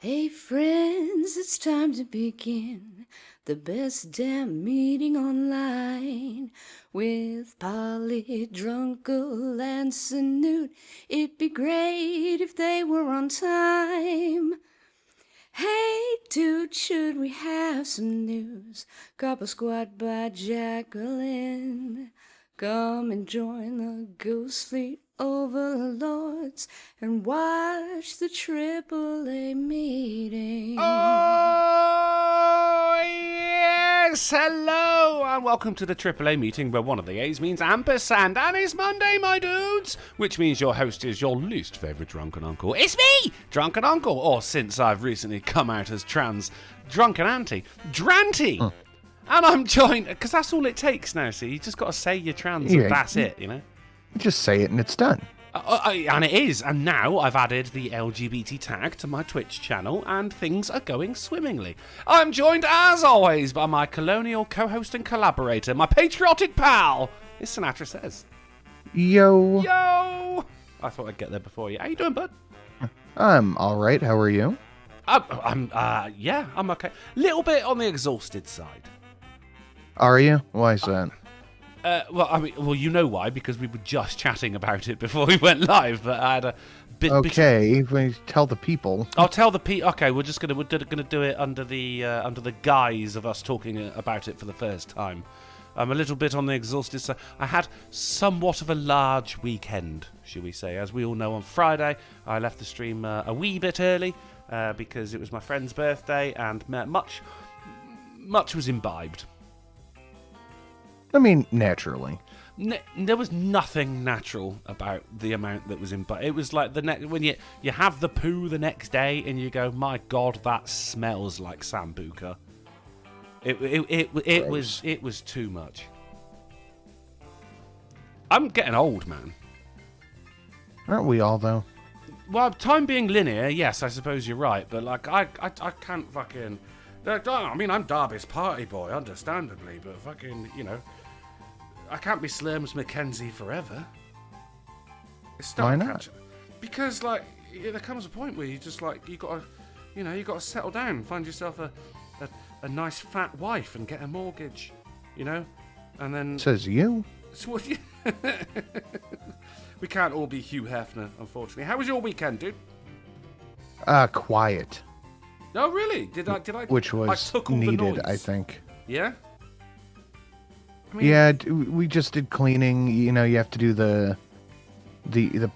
Hey friends, it's time to begin the best damn meeting online with Polly, Drunken, and Snoot. It'd be great if they were on time. Hey dude, should we have some news? Couple Squad by Jacqueline. Come and join the Goose Fleet overlords and watch the AAA meeting. Oh, yes! Hello, and welcome to the AAA meeting where one of the A's means ampersand, and it's Monday, my dudes! Which means your host is your least favourite drunken uncle. It's me, Drunken Uncle, or since I've recently come out as trans, Drunken Auntie, Dranty! And I'm joined, because that's all it takes now, see? You just got to say you're trans, and that's it, you know? Just say it and it's done. And it is, and now I've added the LGBT tag to my Twitch channel, and things are going swimmingly. I'm joined, as always, by my colonial co-host and collaborator, my patriotic pal, as Sinatra says. Yo. Yo! I thought I'd get there before you. How you doing, bud? I'm alright, how are you? I'm okay. Little bit on the exhausted side. Are you? Why is that? Well, you know why, because we were just chatting about it before we went live, but I had a bit... Okay, tell the people. I'll tell the people... Okay, we're gonna do it under the guise of us talking about it for the first time. I'm a little bit on the exhausted side. I had somewhat of a large weekend, shall we say. As we all know, on Friday, I left the stream a wee bit early, because it was my friend's birthday, and much was imbibed. I mean, naturally. There was nothing natural about the amount that was in, but it was like when you have the poo the next day and you go, my God, that smells like sambuca. It was too much. I'm getting old, man. Aren't we all though? Well, time being linear, yes, I suppose you're right, but like I can't fucking. I mean, I'm Derby's party boy, understandably, but fucking, you know. I can't be Slurms Mackenzie forever. Why not? Because, like, there comes a point where you just, like, you gotta settle down, find yourself a nice fat wife and get a mortgage, you know? And then... Says you? We can't all be Hugh Hefner, unfortunately. How was your weekend, dude? Quiet. Oh, really? Did I? Which was needed, I think. Yeah? I mean, yeah, we just did cleaning. You know, you have to do the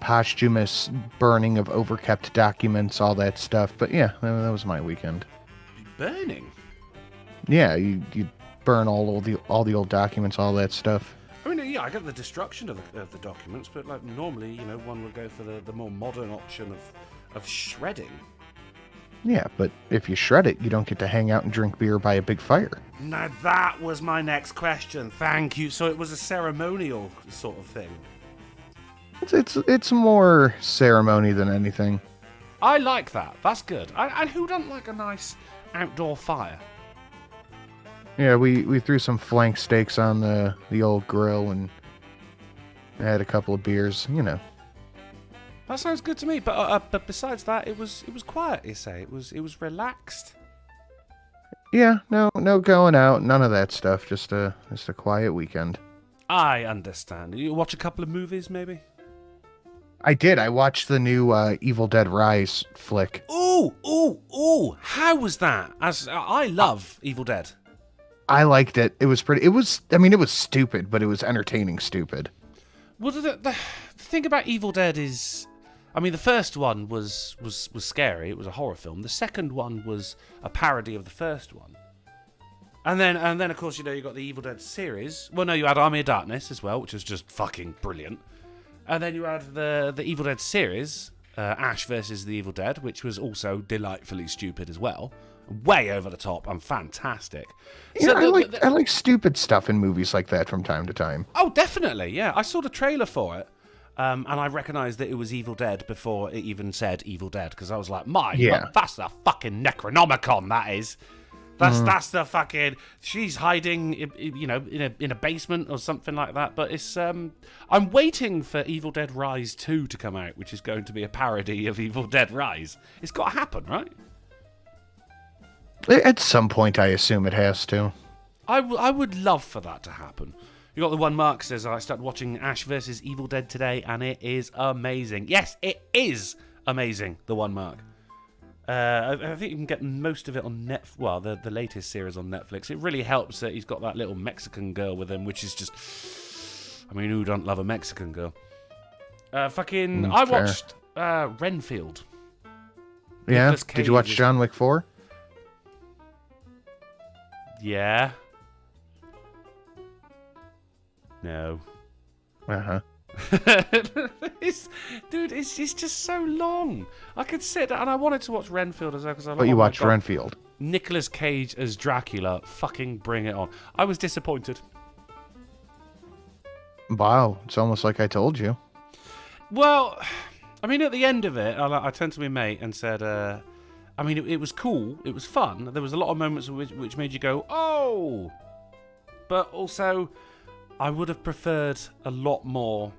posthumous burning of overkept documents, all that stuff. But yeah, that was my weekend. Burning? Yeah, you burn all the old documents, all that stuff. I mean, yeah, I get the destruction of the documents, but like normally, you know, one would go for the more modern option of shredding. Yeah, but if you shred it, you don't get to hang out and drink beer by a big fire. Now that was my next question. Thank you. So it was a ceremonial sort of thing. It's more ceremony than anything. I like that. That's good. And who doesn't like a nice outdoor fire? Yeah, we threw some flank steaks on the old grill and had a couple of beers, you know. That sounds good to me. But besides that, it was quiet. You say it was relaxed. Yeah, no going out, none of that stuff. Just a quiet weekend. I understand. You watch a couple of movies, maybe? I did. I watched the new Evil Dead Rise flick. Ooh! How was that? I love Evil Dead. I liked it. It was pretty. It was stupid, but it was entertaining stupid. Well, the thing about Evil Dead is, I mean, the first one was scary. It was a horror film. The second one was a parody of the first one. And then of course, you know, you got the Evil Dead series. Well, no, you had Army of Darkness as well, which was just fucking brilliant. And then you had the Evil Dead series, Ash versus the Evil Dead, which was also delightfully stupid as well. Way over the top and fantastic. Yeah, so I like stupid stuff in movies like that from time to time. Oh, definitely, yeah. I saw the trailer for it, and I recognised that it was Evil Dead before it even said Evil Dead, because I was like, that's the fucking Necronomicon, that is. That's the fucking... She's hiding, you know, in a basement or something like that. But it's... I'm waiting for Evil Dead Rise 2 to come out, which is going to be a parody of Evil Dead Rise. It's got to happen, right? At some point, I assume it has to. I would love for that to happen. You got the one Mark says, I started watching Ash vs. Evil Dead today, and it is amazing. Yes, it is amazing, the one Mark. I think you can get most of it on Netflix. Well, the latest series on Netflix. It really helps that he's got that little Mexican girl with him, which is just... I mean, who don't love a Mexican girl? I watched Renfield. Yeah? Nicolas Did you watch Cage John Wick 4? Yeah. No. Uh-huh. It's just so long. I could sit and I wanted to watch Renfield as well because I But you watched Renfield. Nicolas Cage as Dracula. Fucking bring it on. I was disappointed. Wow, it's almost like I told you. Well, I mean, at the end of it, I turned to my mate and said, I mean, it was cool. It was fun. There was a lot of moments which made you go, oh! But also, I would have preferred a lot more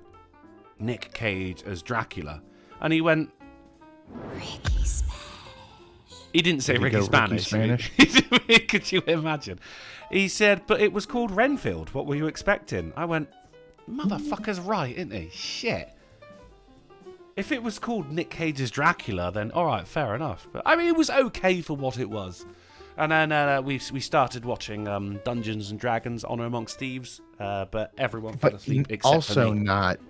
Nick Cage as Dracula. And he went... Ricky Spanish. He didn't say Ricky Spanish. Could you imagine? He said, but it was called Renfield. What were you expecting? I went, motherfucker's right, isn't he? Shit. If it was called Nick Cage's Dracula, then alright, fair enough. But I mean, it was okay for what it was. And then we started watching Dungeons and Dragons: Honor Amongst Thieves, but everyone fell asleep except also for me. not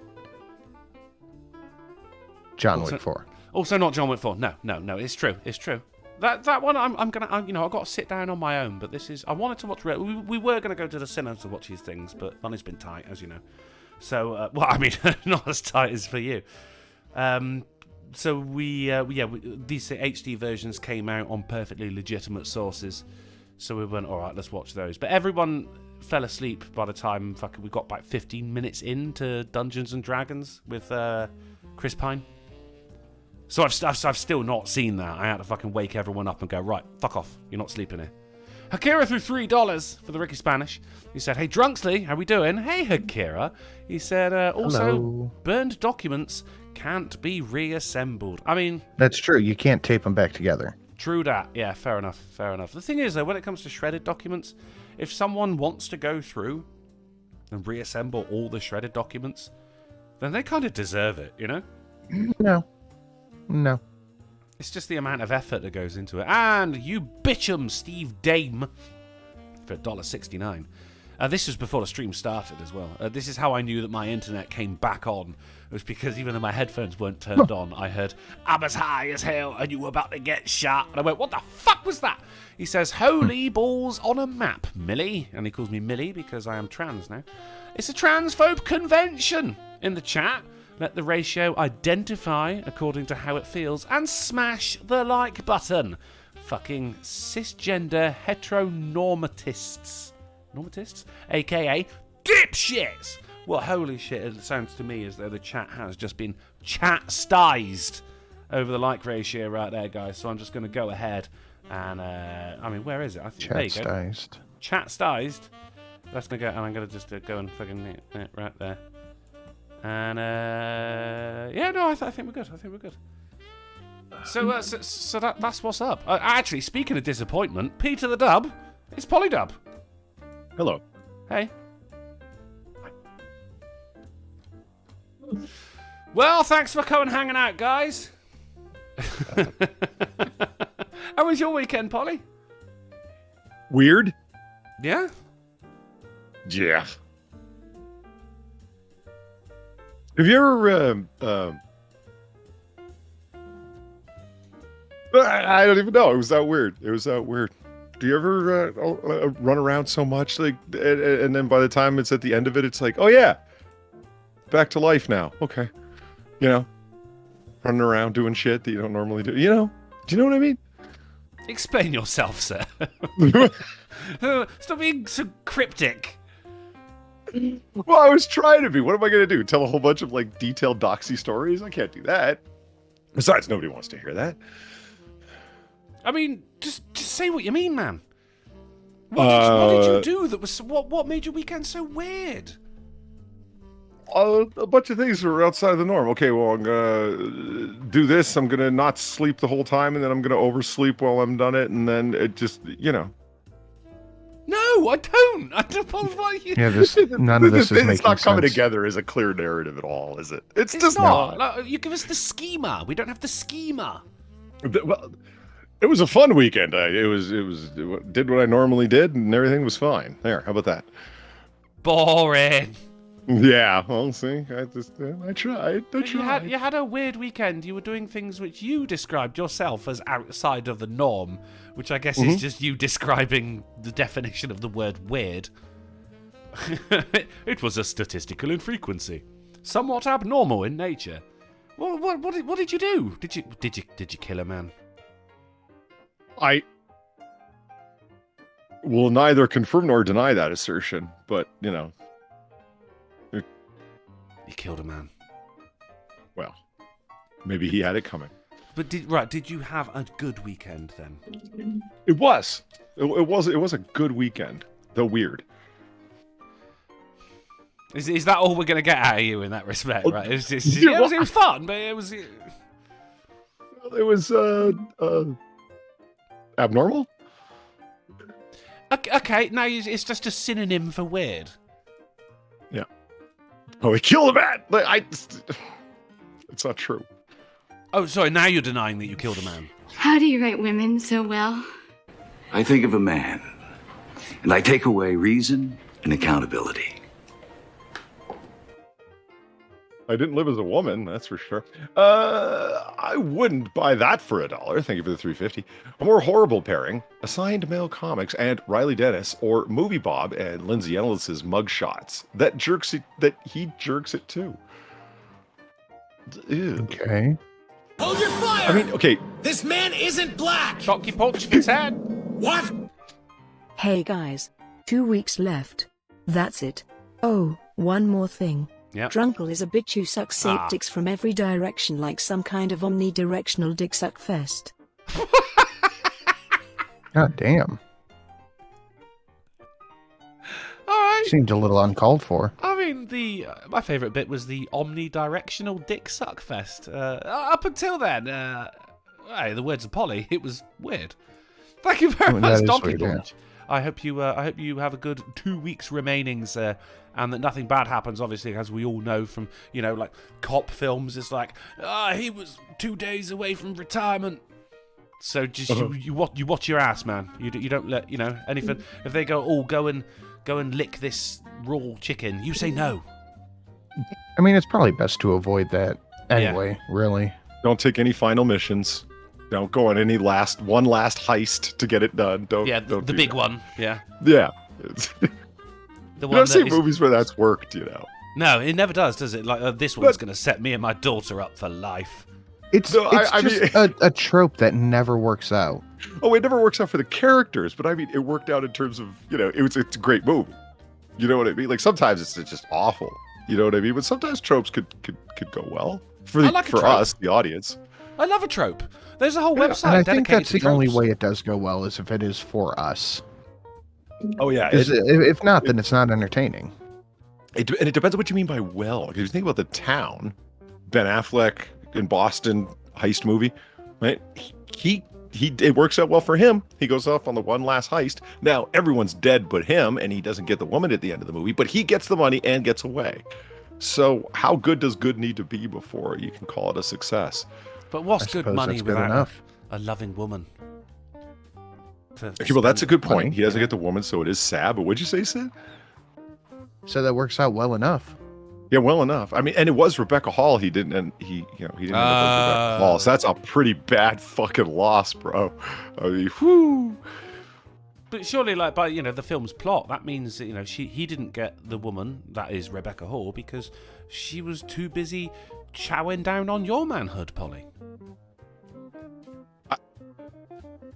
John Wick 4. Also not John Wick 4. No, it's true. That one I've got to sit down on my own. But this is, I wanted to watch. We were going to go to the cinemas to watch these things, but money's been tight, as you know. So, well, I mean, not as tight as for you. So these HD versions came out on perfectly legitimate sources. So we went, all right, let's watch those. But everyone fell asleep by the time we got about 15 minutes into Dungeons and Dragons with Chris Pine. So I've still not seen that. I had to fucking wake everyone up and go, right, fuck off. You're not sleeping here. Hakira threw $3 for the Ricky Spanish. He said, hey, Drunksley, how we doing? Hey, Hakira. He said, also, Hello. Burned documents can't be reassembled. I mean... That's true. You can't tape them back together. True that. Yeah, fair enough. The thing is, though, when it comes to shredded documents, if someone wants to go through and reassemble all the shredded documents, then they kind of deserve it, you know? No. It's just the amount of effort that goes into it. And you bitch'em, Steve Dame, for $1.69. This was before the stream started as well. This is how I knew that my internet came back on. It was because even though my headphones weren't turned on, I heard, I'm as high as hell and you were about to get shot. And I went, what the fuck was that? He says, holy balls on a map, Millie. And he calls me Millie because I am trans now. It's a transphobe convention in the chat. Let the ratio identify according to how it feels and smash the like button. Fucking cisgender heteronormatists. Normatists? AKA dipshits! Well, holy shit, it sounds to me as though the chat has just been chat-stized over the like ratio right there, guys. So I'm just going to go ahead and, I mean, where is it? I think, there you go. Chat-stized. Chat-stized. That's going to go, and I'm going to just go and fucking it right there. And, yeah, no, I think we're good. So, so that's what's up. Actually, speaking of disappointment, Peter the Dub, it's Polydub. Hello. Hey. Well, thanks for coming and hanging out, guys. How was your weekend, Polly? Weird? Yeah? Yeah. Have you ever, I don't even know. It was that weird. Do you ever run around so much, like, and then by the time it's at the end of it, it's like, oh yeah, back to life now. Okay, you know, running around doing shit that you don't normally do. You know, do you know what I mean? Explain yourself, sir. Stop being so cryptic. Well, I was trying to be. What am I going to do? Tell a whole bunch of like detailed doxy stories? I can't do that. Besides, nobody wants to hear that. I mean, just say what you mean, man. What did you do that was what made your weekend so weird? a bunch of things were outside of the norm. Okay, well, I'm gonna do this. I'm gonna not sleep the whole time, and then I'm gonna oversleep while I'm done it, and then it just, No, I don't. I don't. Why you... Yeah, none of this is making It's not coming sense. together as a clear narrative at all, is it? It's It's just not. not. Like, you give us the schema. We don't have the schema. Well, it was a fun weekend. It did what I normally did, and everything was fine. There, how about that? Boring. Yeah, well, see, I tried. You had a weird weekend. You were doing things which you described yourself as outside of the norm, which I guess is just you describing the definition of the word weird. It was a statistical infrequency, somewhat abnormal in nature. What did you do? Did you kill a man? I will neither confirm nor deny that assertion, but You killed a man. well, maybe he had it coming. But did you have a good weekend then? It was a good weekend, though weird. Is that all we're gonna get out of you in that respect? Oh, Right? It yeah, was fun, but it was. It was abnormal. Okay, now it's just a synonym for weird. Yeah. Oh, he killed a man. It's not true. Oh, sorry. Now you're denying that you killed a man. How do you write women so well? I think of a man, and I take away reason and accountability. I didn't live as a woman, that's for sure. I wouldn't buy that for $1. Thank you for the $3.50. A more horrible pairing: Assigned Male Comics and Riley Dennis, or Movie Bob and Lindsay Ellis's mugshots. That he jerks it too. Ew. Okay. Hold your fire! I mean, okay. This man isn't black! Cocky punch for 10. What? Hey guys. 2 weeks left. That's it. Oh, one more thing. Yep. Drunken is a bitch who sucks dicks from every direction like some kind of omnidirectional dick suck fest. God damn. All right. Seemed a little uncalled for. I mean, my favourite bit was the omnidirectional dick suck fest. Up until then, hey, the words of Polly, it was weird. Thank you very That much, is Donkey weird, yeah. Punch. I hope you have a good 2 weeks remaining, sir, and that nothing bad happens. Obviously, as we all know from like cop films, it's like he was 2 days away from retirement. So just you watch your ass, man. You don't let anything. If they go go and lick this raw chicken, you say no. I mean, it's probably best to avoid that anyway, really. Don't take any final missions. Don't go on any one last heist to get it done. Don't The do big that. one. Yeah. Yeah. The You one don't see that is- movies where that's worked, No, it never does it? Like this one's going to set me and my daughter up for life. It's I just mean- a trope that never works out. Oh, it never works out for the characters, but I mean, it worked out in terms of, it's a great movie. You know what I mean? Like sometimes it's just awful. You know what I mean? But sometimes tropes could go well for I like a trope. us, the audience. I love a trope. There's a whole And website I dedicated think that's to the only tropes. way it does go well is if it is for us. Oh yeah, 'Cause if not, then it's not entertaining. and it depends on what you mean by well. Because if you think about The Town, Ben Affleck in Boston heist movie, right? It works out well for him. He goes off on the one last heist. Now everyone's dead but him, and he doesn't get the woman at the end of the movie, but he gets the money and gets away. So how good does good need to be before you can call it a success? But what's I good suppose money that's good without enough. a loving woman? Okay, well, that's a good point. Money, He doesn't get the woman, so it is sad. But what'd you say, Sid? So that works out well enough. Yeah, well enough. I mean, and it was Rebecca Hall. He didn't end up with Rebecca Hall. So that's a pretty bad fucking loss, bro. I mean, whoo. But surely, like by the film's plot, that means that he didn't get the woman that is Rebecca Hall because she was too busy chowing down on your manhood, Polly.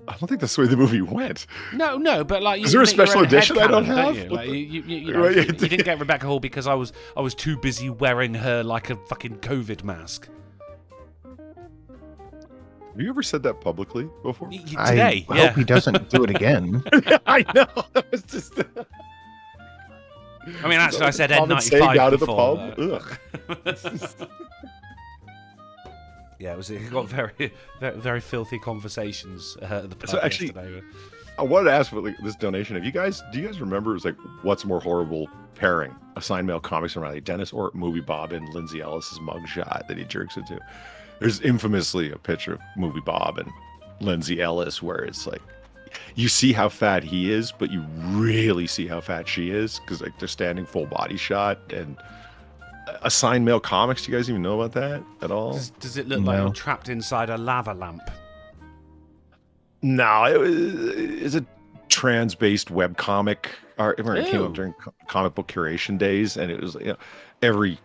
I don't think that's the way the movie went. No, but like, Is there a make your special own edition I don't headcanon, have? You? What Like, the- you didn't get Rebecca Hall because I was too busy wearing her like a fucking COVID mask. Have you ever said that publicly before? Today, I hope he doesn't do it again. I know. That was just. I mean, actually, I said Common saying N95 out of the before. pub. Ugh. Yeah, it got very, very, very filthy conversations at the pub So actually, yesterday. I wanted to ask for this donation. Do you guys remember? It was like, what's more horrible pairing? Assigned male comics from Riley Dennis or Movie Bob and Lindsay Ellis's mugshot that he jerks into? There's infamously a picture of Movie Bob and Lindsay Ellis where it's like, you see how fat he is, but you really see how fat she is because like they're standing full body shot. And Assigned male comics. Do you guys even know about that at all? Does it look like you're trapped inside a lava lamp? No, it's a trans-based webcomic. It came up during comic book curation days, and it was every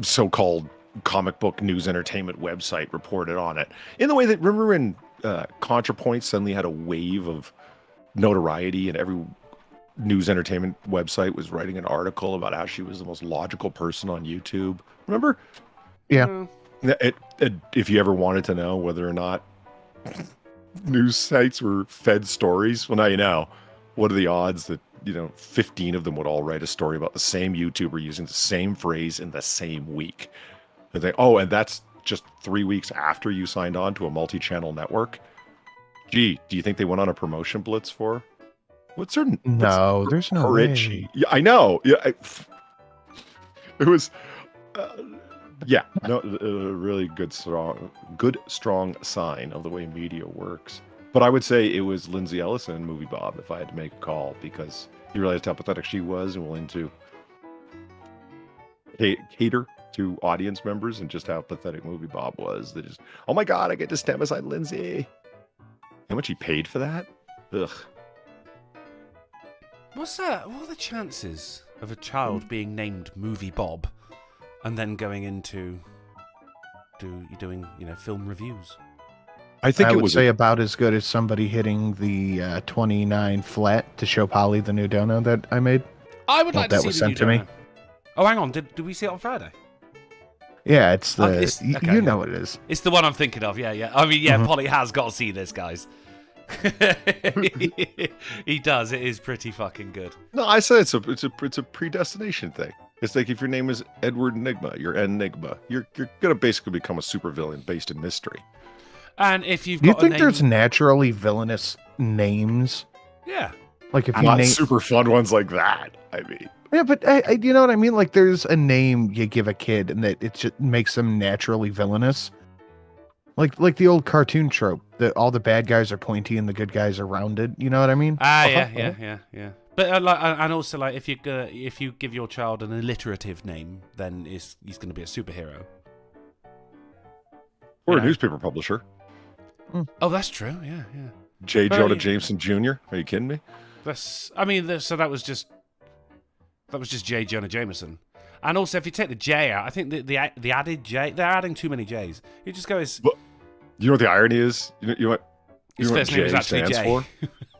so-called comic book news entertainment website reported on it. In the way that, remember when ContraPoint suddenly had a wave of notoriety, and every news entertainment website was writing an article about how she was the most logical person on YouTube? Remember? Yeah. If you ever wanted to know whether or not news sites were fed stories, well, now you know. What are the odds that 15 of them would all write a story about the same YouTuber using the same phrase in the same week? And they, and that's just 3 weeks after you signed on to a multi-channel network. Gee, do you think they went on a promotion blitz for? There's no way. Yeah, I know. Yeah, it was. A really good, strong sign of the way media works. But I would say it was Lindsay Ellis and Movie Bob if I had to make a call, because you realized how pathetic she was and willing to cater to audience members, and just how pathetic Movie Bob was. They just, oh my God, I get to stand beside Lindsay. How much he paid for that? Ugh. What's that? What are the chances of a child being named Movie Bob and then going into doing film reviews? I think I it would was say about as good as somebody hitting the 29 flat to show Polly the new dono that I made. I would like to that see was the sent new to me. dono. Oh, hang on. Did we see it on Friday? Yeah, it's the okay. You know what it is. It's the one I'm thinking of. Yeah. I mean, Polly has got to see this, guys. He does. It is pretty fucking good. No, I said it's a predestination thing. It's like if your name is Edward Enigma, you're Enigma. You're gonna basically become a supervillain based in mystery. And if you've Do you got think a name, there's naturally villainous names? yeah, Like if you Not name super fun ones like that. I mean, yeah, but I you know what I mean? Like there's a name you give a kid and that it just makes them naturally villainous. Like the old cartoon trope that all the bad guys are pointy and the good guys are rounded. You know what I mean? Yeah. But and also like if you give your child an alliterative name, then he's going to be a superhero or a newspaper publisher. Oh, that's true. Yeah. J. But Jonah Jameson Jr. Are you kidding me? So that was just J. Jonah Jameson. And also, if you take the J out, I think the added J, they're adding too many J's. You just go as. But you know what the irony is? You know what? His first name is actually J. For?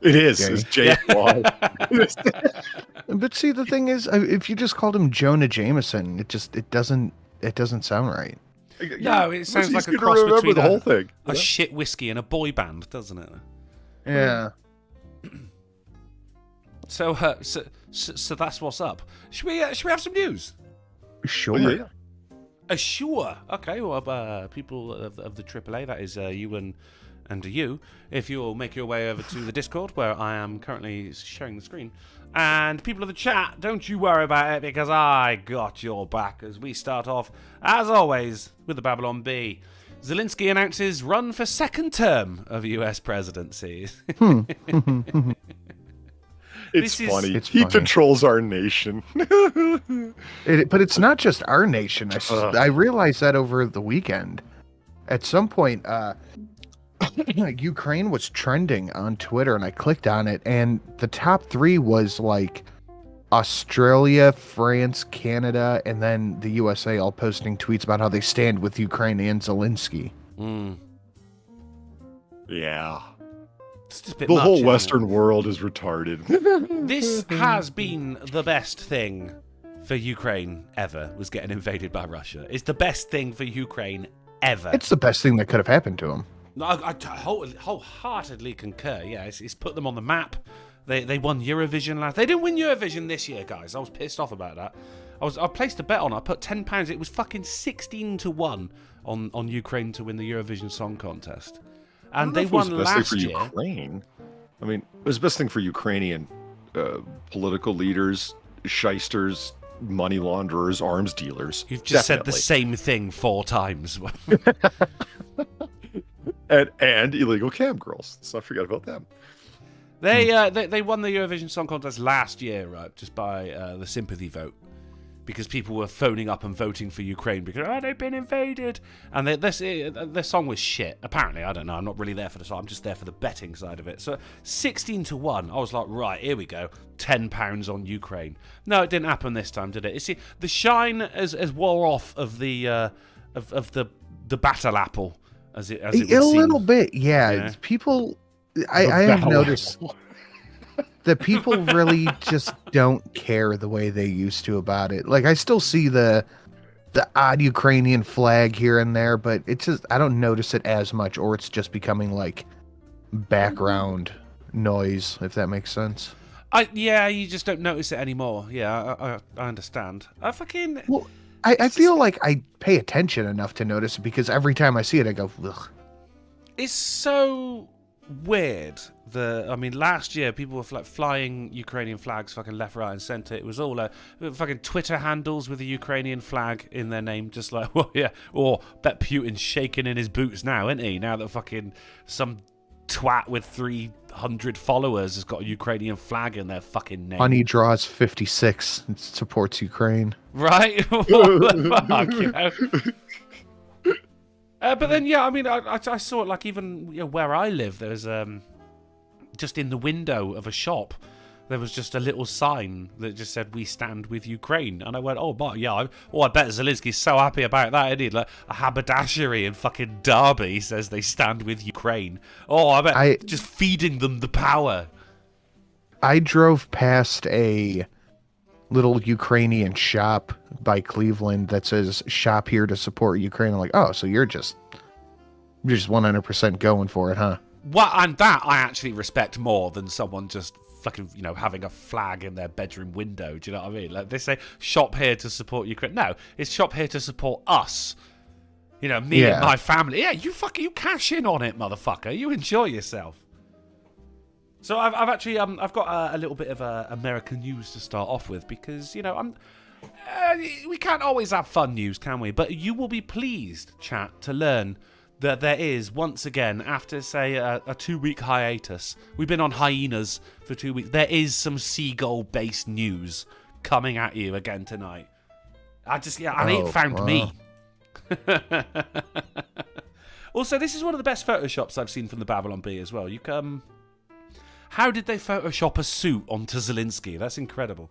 It is. J. It's J. But see, the thing is, if you just called him Jonah Jameson, it doesn't sound right. No, it sounds like a easier to cross remember between the whole thing. a shit whiskey and a boy band, doesn't it? Yeah. So that's what's up. Should we have some news? Sure. Oh, yeah. Sure. Okay. Well, people of the AAA, that is you and you, if you'll make your way over to the Discord where I am currently sharing the screen, and people of the chat, don't you worry about it because I got your back as we start off, as always, with the Babylon Bee. Zelensky announces run for second term of US presidency. It's funny. It's He funny. controls our nation. But it's not just our nation. I realized that over the weekend. At some point, Ukraine was trending on Twitter, and I clicked on it, and the top 3 was like Australia, France, Canada, and then the USA all posting tweets about how they stand with Ukraine and Zelensky. Yeah. It's just a bit The much, whole isn't Western it? world is retarded. This has been the best thing for Ukraine ever, was getting invaded by Russia. It's the best thing for Ukraine ever. It's the best thing that could have happened to him. I wholeheartedly concur. Yeah, it's put them on the map. They won Eurovision last. They didn't win Eurovision this year, guys. I was pissed off about that. I placed a bet on it. I put £10. It was fucking 16-1 on Ukraine to win the Eurovision Song Contest, and they won last year. Ukraine. I mean, it was the best thing for Ukrainian political leaders, shysters, money launderers, arms dealers. You've just said the same thing 4 times. and illegal cam girls. Let's not forget about them. They won the Eurovision Song Contest last year, right? Just by the sympathy vote. Because people were phoning up and voting for Ukraine because they've been invaded, and their song was shit. Apparently, I don't know. I'm not really there for the song. I'm just there for the betting side of it. So 16-1. I was like, right, here we go. £10 on Ukraine. No, it didn't happen this time, did it? You see, the shine has wore off of the battle apple, as it would seem. A little bit, yeah. People, I have noticed. The people really just don't care the way they used to about it. Like, I still see the odd Ukrainian flag here and there, but it's just, I don't notice it as much, or it's just becoming like background noise, if that makes sense. You just don't notice it anymore. Yeah, I understand. I feel like I pay attention enough to notice it, because every time I see it, I go, ugh. It's so weird. Last year people were flying Ukrainian flags fucking left, right, and centre. It was all fucking Twitter handles with a Ukrainian flag in their name, just like, well, yeah. Or bet Putin's shaking in his boots now, isn't he? Now that fucking some twat with 300 followers has got a Ukrainian flag in their fucking name. Honey draws 56 and supports Ukraine. Right? What the fuck, you know? But then, yeah, I saw it, like, even where I live, there's just in the window of a shop, there was just a little sign that just said, "We stand with Ukraine." And I went, oh, but yeah, I bet Zelensky's so happy about that, isn't he? Like, a haberdashery in fucking Derby says they stand with Ukraine. Oh, I bet just feeding them the power. I drove past a little Ukrainian shop by Cleveland that says "Shop here to support Ukraine." I'm like, oh, so you're just 100% going for it, huh? Well, and that I actually respect more than someone just fucking, having a flag in their bedroom window. Do you know what I mean? Like, they say, shop here to support Ukraine. No, it's shop here to support us. Me and my family. Yeah, you cash in on it, motherfucker. You enjoy yourself. So I've actually I've got a little bit of American news to start off with, because we can't always have fun news, can we? But you will be pleased, chat, to learn that there is, once again, after, say, a 2-week hiatus, we've been on hyenas for 2 weeks, there is some seagull-based news coming at you again tonight. It found me. Also, this is one of the best Photoshops I've seen from the Babylon Bee as well. How did they Photoshop a suit onto Zelensky? That's incredible.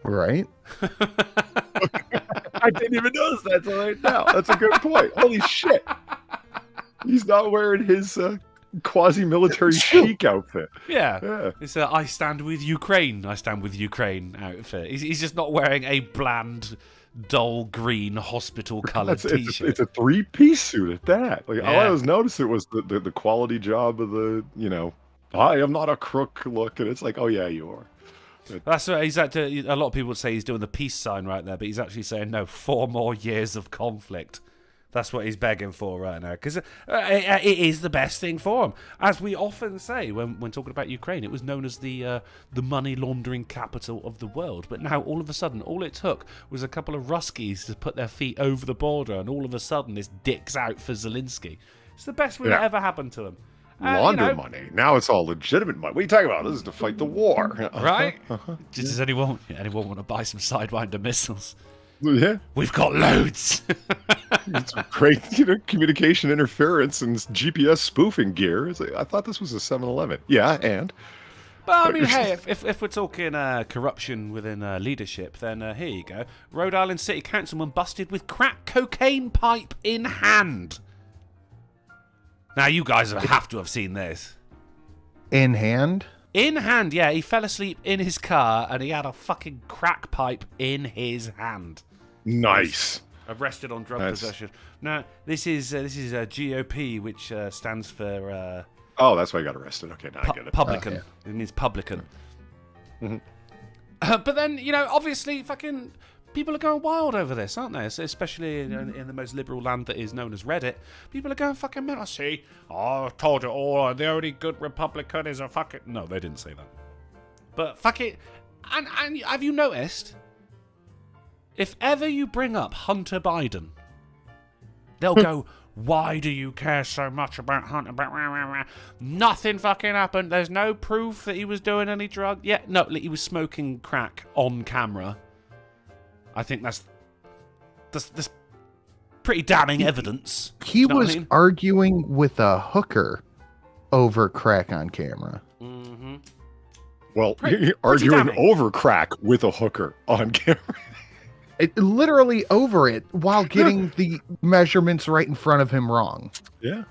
Right? I didn't even notice that till right now. That's a good point. Holy shit. He's not wearing his quasi-military chic outfit. Yeah. It's I stand with Ukraine. I stand with Ukraine outfit. He's just not wearing a bland, dull green hospital-coloured t-shirt. It's a 3-piece suit at that. Like, all I was noticing was the quality job of the, I am not a crook look. And it's like, oh, yeah, you are. That's what he's actually. A lot of people would say he's doing the peace sign right there, but he's actually saying, no, 4 more years of conflict. That's what he's begging for right now, because it is the best thing for him. As we often say when talking about Ukraine, it was known as the money laundering capital of the world. But now, all of a sudden, all it took was a couple of Ruskies to put their feet over the border, and all of a sudden, this dick's out for Zelensky. It's the best thing that ever happened to him. Launder money. Now it's all legitimate money. What are you talking about? This is to fight the war. Right? Does anyone want to buy some Sidewinder missiles? Yeah. We've got loads. It's great, communication interference and GPS spoofing gear. It's like, I thought this was a 7-Eleven. Yeah, and? But, hey, if we're talking corruption within leadership, then here you go. Rhode Island City Councilman busted with crack cocaine pipe in hand. Now, you guys have to have seen this. In hand? In hand, yeah. He fell asleep in his car and he had a fucking crack pipe in his hand. Nice. Arrested on drug possession. Now, this is GOP, which stands for... oh, that's why I got arrested. Okay, now I get it. Publican. It means publican. But then, obviously, fucking people are going wild over this, aren't they? Especially in the most liberal land that is known as Reddit. People are going fucking mental. See, I told you all, the only good Republican is a fucking... No, they didn't say that. But fuck it. And have you noticed? If ever you bring up Hunter Biden, they'll go, why do you care so much about Hunter? Nothing fucking happened. There's no proof that he was doing any drug. Yeah, no, he was smoking crack on camera. I think that's pretty damning evidence. He was arguing with a hooker over crack on camera. Mm-hmm. Well, arguing over crack with a hooker on camera. Literally over it while getting the measurements right in front of him wrong. Yeah.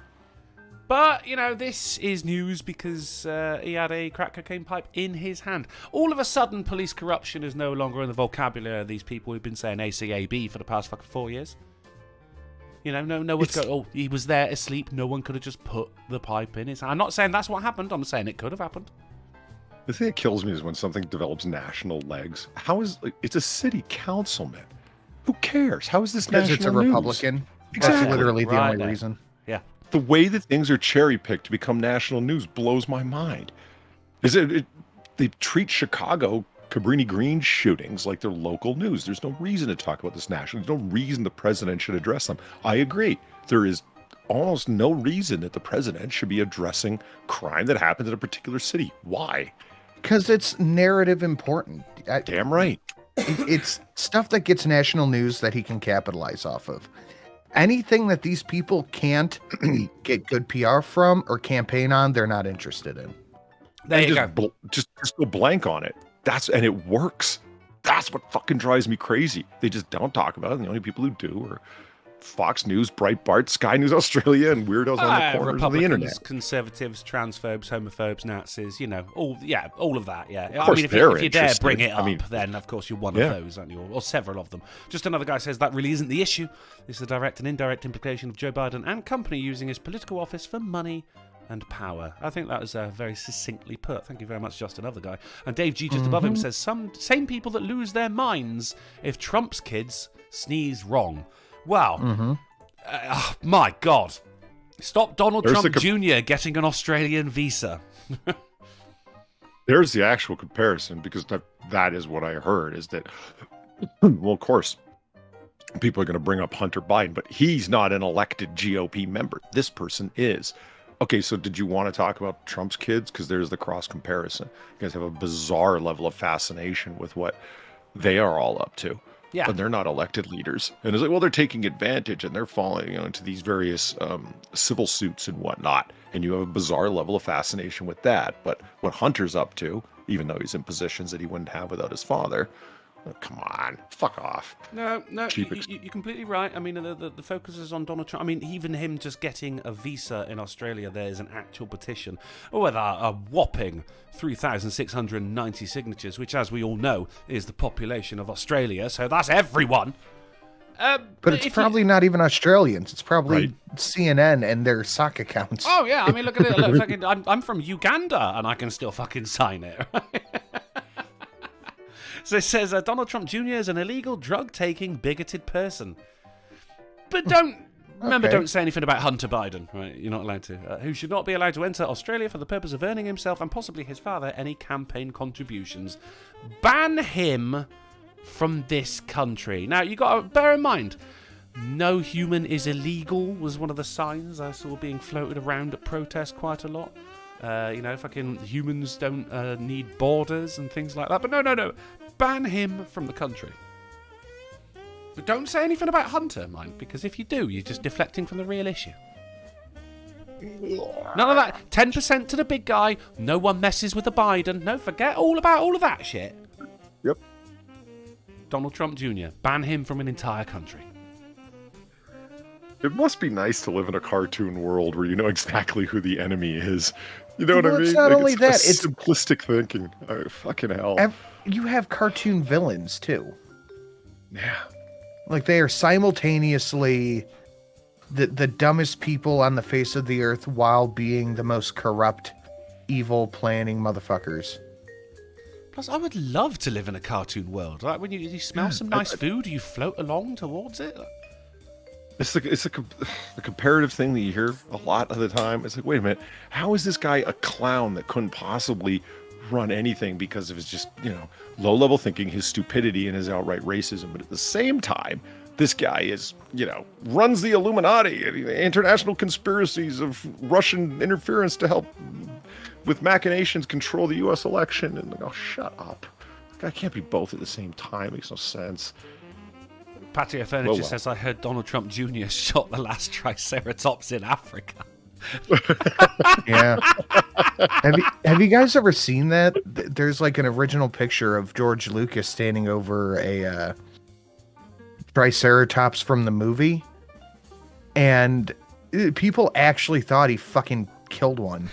But, this is news because he had a crack cocaine pipe in his hand. All of a sudden, police corruption is no longer in the vocabulary of these people who've been saying ACAB for the past fucking 4 years. No one's going, oh, he was there asleep. No one could have just put the pipe in his hand. I'm not saying that's what happened. I'm saying it could have happened. The thing that kills me is when something develops national legs. It's a city councilman. Who cares? How is this national news? Because it's a Republican. Exactly. That's literally the Right only there. reason. Yeah. The way that things are cherry-picked to become national news blows my mind. They treat Chicago Cabrini Green shootings like they're local news. There's no reason to talk about this nationally. There's no reason the president should address them. I agree. There is almost no reason that the president should be addressing crime that happens in a particular city. Why? Because it's narrative important. Damn right. It's stuff that gets national news that he can capitalize off of. Anything that these people can't get good PR from or campaign on, they're not interested in. There you go. Just go blank on it. And it works. That's what fucking drives me crazy. They just don't talk about it. And the only people who do are Fox News, Breitbart, Sky News Australia, and weirdos on the corners of the internet. Conservatives, transphobes, homophobes, Nazis, all of that, yeah. Of course, if you dare bring it up, then of course you're one of those, aren't you? Or several of them. Just another guy says that really isn't the issue. It's the direct and indirect implication of Joe Biden and company using his political office for money and power. I think that was very succinctly put. Thank you very much, just another guy. And Dave G just above him says, same people that lose their minds if Trump's kids sneeze wrong. Wow. My God. Stop Donald Trump Jr. getting an Australian visa. There's the actual comparison, because that is what I heard, is that, well, of course, people are going to bring up Hunter Biden, but he's not an elected GOP member. This person is. Okay, so did you want to talk about Trump's kids? Because there's the cross comparison. You guys have a bizarre level of fascination with what they are all up to. Yeah. But they're not elected leaders. And it's like, well, they're taking advantage and they're falling into these various civil suits and whatnot. And you have a bizarre level of fascination with that. But what Hunter's up to, even though he's in positions that he wouldn't have without his father, come on, fuck off. No, you're completely right. I mean, the focus is on Donald Trump. I mean, even him just getting a visa in Australia, there's an actual petition with a whopping 3,690 signatures, which, as we all know, is the population of Australia. So that's everyone. But it's probably not even Australians. It's probably CNN and their sock accounts. Oh, yeah. I mean, look at it. Look, fucking, I'm from Uganda, and I can still fucking sign it. So it says, Donald Trump Jr. is an illegal, drug-taking, bigoted person. But don't say anything about Hunter Biden, right? You're not allowed to. Who should not be allowed to enter Australia for the purpose of earning himself and possibly his father any campaign contributions. Ban him from this country. Now, you got to bear in mind, no human is illegal was one of the signs I saw being floated around at protests quite a lot. Fucking humans don't need borders and things like that. But no. Ban him from the country. But don't say anything about Hunter, mind, because if you do, you're just deflecting from the real issue. None of that. 10% to the big guy. No one messes with the Biden. No, forget all about all of that shit. Yep. Donald Trump Jr. Ban him from an entire country. It must be nice to live in a cartoon world where you know exactly who the enemy is. You know what I mean? It's not only that, it's simplistic thinking. Fucking hell. You have cartoon villains, too. Yeah. Like, they are simultaneously the dumbest people on the face of the earth while being the most corrupt, evil, planning motherfuckers. Plus, I would love to live in a cartoon world. Like when you smell some nice food, you float along towards it. It's the comparative thing that you hear a lot of the time. It's like, wait a minute, how is this guy a clown that couldn't possibly run anything because of his just, low-level thinking, his stupidity, and his outright racism? But at the same time, this guy is, runs the Illuminati, international conspiracies of Russian interference to help with machinations control the U.S. election. And oh, shut up. That guy can't be both at the same time. It makes no sense. Patio Furniture says, I heard Donald Trump Jr. shot the last Triceratops in Africa. Yeah. Have you guys ever seen that? There's like an original picture of George Lucas standing over a Triceratops from the movie. And people actually thought he fucking killed one.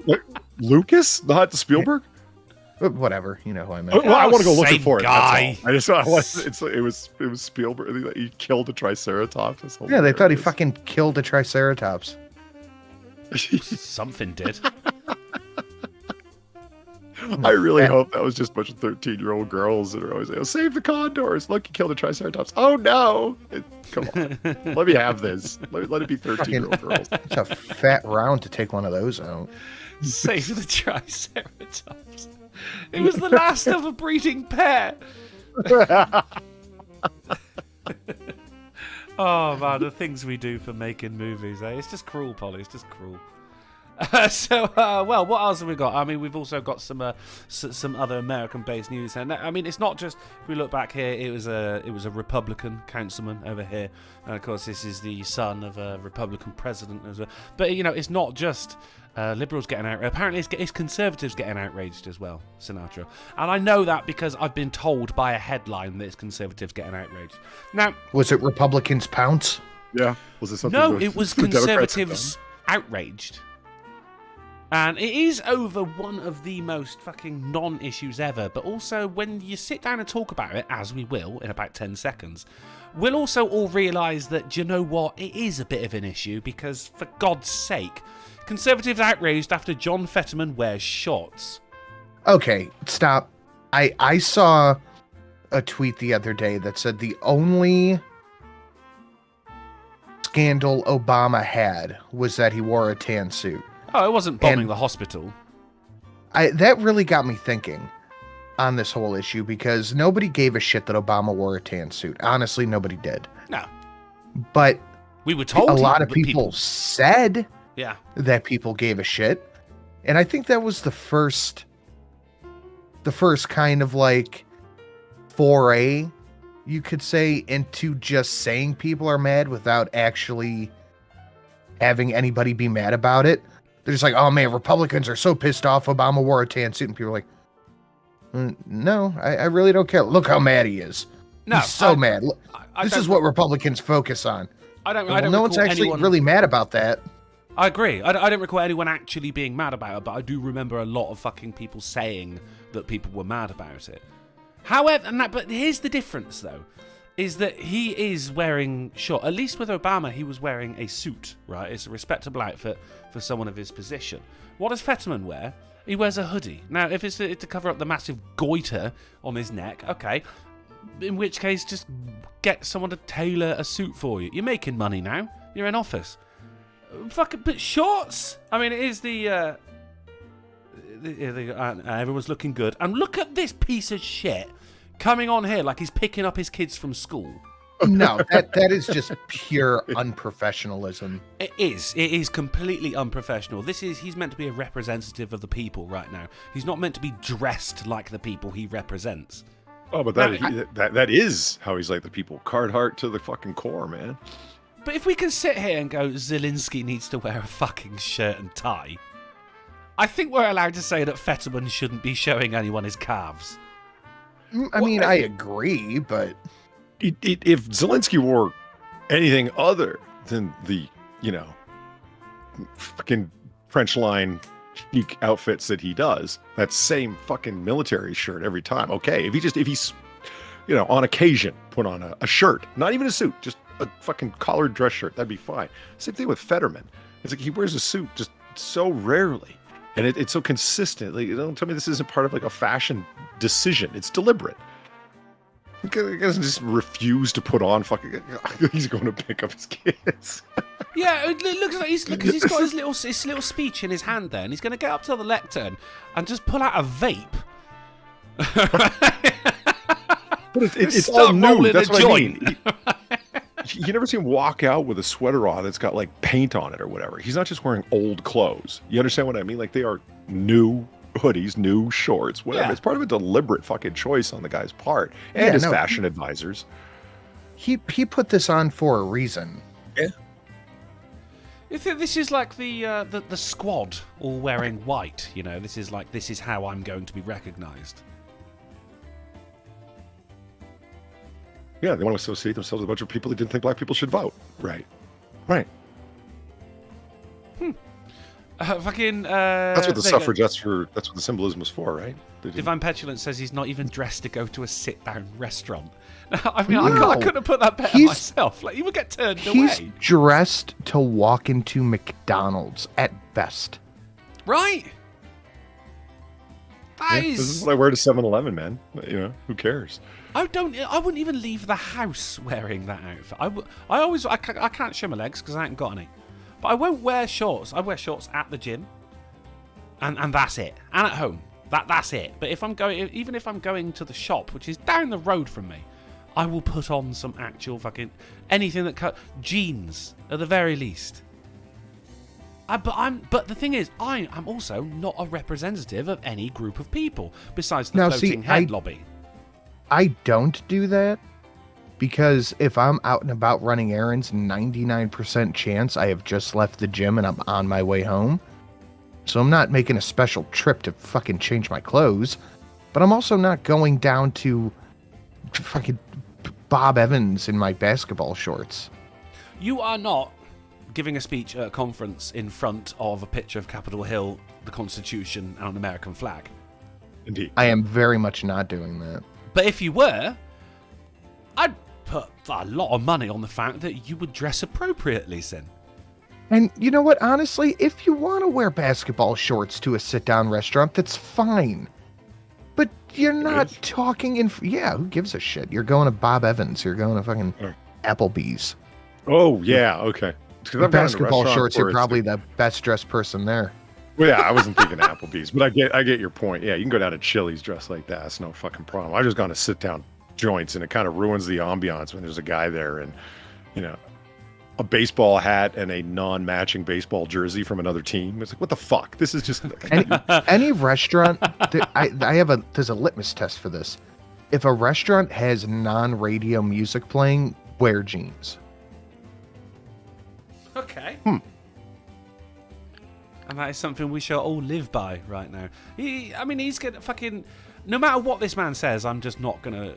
What? Lucas? Not Spielberg? Whatever, you know who I meant. Well, I want to go looking Same for it. guy. That's all. It was Spielberg. He killed a Triceratops. Yeah, they thought he fucking killed a Triceratops. Something did. I really hope that was just a bunch of 13-year-old girls that are always like, save the condors. Look, you killed a Triceratops. Oh, no. Come on. Let me have this. Let it be 13-year-old girls. It's a fat round to take one of those out. Save the Triceratops. It was the last of a breeding pair. Oh, man, the things we do for making movies, eh? It's just cruel, Polly. It's just cruel. Well, what else have we got? I mean, we've also got some other American-based news, and I mean, it's not just. If we look back here, it was a Republican councilman over here, and of course, this is the son of a Republican president as well. But it's not just liberals getting outraged. Apparently, it's conservatives getting outraged as well, Sinatra. And I know that because I've been told by a headline that it's conservatives getting outraged. Now, was it Republicans pounce? Yeah. Was it something? No, it was conservatives outraged. And it is over one of the most fucking non-issues ever, but also when you sit down and talk about it, as we will in about 10 seconds, we'll also all realise that, do you know what, it is a bit of an issue, because, for God's sake, Conservatives outraged after John Fetterman wears shorts. Okay, stop. I saw a tweet the other day that said the only scandal Obama had was that he wore a tan suit. Oh, it wasn't bombing the hospital. That really got me thinking on this whole issue, because nobody gave a shit that Obama wore a tan suit. Honestly, nobody did. No. But we were told a lot of people said that people gave a shit. And I think that was the first kind of like foray, you could say, into just saying people are mad without actually having anybody be mad about it. They're just like, oh man, Republicans are so pissed off Obama wore a tan suit. And people are like, no, I really don't care. Look how mad he is. No, he's so mad. This is what Republicans focus on. I don't no one's actually really mad about that. I agree. I don't recall anyone actually being mad about it, but I do remember a lot of fucking people saying that people were mad about it. However, but here's the difference, though, is that he is wearing short. At least with Obama, he was wearing a suit, right? It's a respectable outfit for someone of his position. What does Fetterman wear? He wears a hoodie. Now, if it's to cover up the massive goiter on his neck, okay. In which case, just get someone to tailor a suit for you. You're making money now. You're in office. Fucking, but shorts. I mean, it is everyone's looking good. And look at this piece of shit coming on here like he's picking up his kids from school. No, that is just pure unprofessionalism. It is completely unprofessional. He's meant to be a representative of the people right now. He's not meant to be dressed like the people he represents. Oh, but that is how he's like the people. Carhartt to the fucking core, man. But if we can sit here and go, Zelensky needs to wear a fucking shirt and tie, I think we're allowed to say that Fetterman shouldn't be showing anyone his calves. I agree, but if Zelensky wore anything other than the, fucking French line chic outfits that he does, that same fucking military shirt every time, okay. If he's, on occasion put on a shirt, not even a suit, just a fucking collared dress shirt, that'd be fine. Same thing with Fetterman. It's like he wears a suit just so rarely. And it's so consistent. Like, don't tell me this isn't part of like a fashion decision. It's deliberate. He doesn't just refuse to put on fucking. He's going to pick up his kids. Yeah, it looks like he's got his little speech in his hand there, and he's going to get up to the lectern and just pull out a vape. But it's all new. That's what I mean. You never see him walk out with a sweater on that's got like paint on it or whatever. He's not just wearing old clothes. You understand what I mean? Like they are new hoodies, new shorts, whatever. Yeah. It's part of a deliberate fucking choice on the guy's part and his fashion advisors. He put this on for a reason. Yeah. You think this is like the squad all wearing white? You know, this is how I'm going to be recognised. Yeah, they want to associate themselves with a bunch of people that didn't think black people should vote. Right. Right. Fucking. That's what the suffragettes were. That's what the symbolism was for, right? Divine Petulance says he's not even dressed to go to a sit-down restaurant. I mean, I couldn't have put that better myself. Like, he would get turned He's away. dressed to walk into McDonald's at best. Right? This is what I wear to 7-Eleven, man. You know, who cares? I wouldn't even leave the house wearing that outfit. I can't show my legs because I ain't got any. But I won't wear shorts. I wear shorts at the gym, and that's it. And at home, that's it. But even if I'm going to the shop, which is down the road from me, I will put on some actual fucking anything that jeans at the very least. But the thing is, I am also not a representative of any group of people besides the floating head lobby. I don't do that because if I'm out and about running errands, 99% chance I have just left the gym and I'm on my way home. So I'm not making a special trip to fucking change my clothes, but I'm also not going down to fucking Bob Evans in my basketball shorts. You are not giving a speech at a conference in front of a picture of Capitol Hill, the Constitution, and an American flag. Indeed. I am very much not doing that. But if you were, I'd put a lot of money on the fact that you would dress appropriately, Sin. And you know what? Honestly, if you want to wear basketball shorts to a sit-down restaurant, that's fine. But you're not talking in... Yeah, who gives a shit? You're going to Bob Evans. You're going to fucking Applebee's. Oh, yeah, okay. Basketball shorts, you're probably the best-dressed person there. Well, yeah, I wasn't thinking Applebee's, but I get your point. Yeah, you can go down to Chili's dressed like that. It's no fucking problem. I just gone to sit-down joints, and it kind of ruins the ambiance when there's a guy there and, you know, a baseball hat and a non-matching baseball jersey from another team. It's like, what the fuck? This is just... any restaurant... There's a litmus test for this. If a restaurant has non-radio music playing, wear jeans. Okay. And that is something we shall all live by right now. He's gonna fucking... No matter what this man says, I'm just not gonna...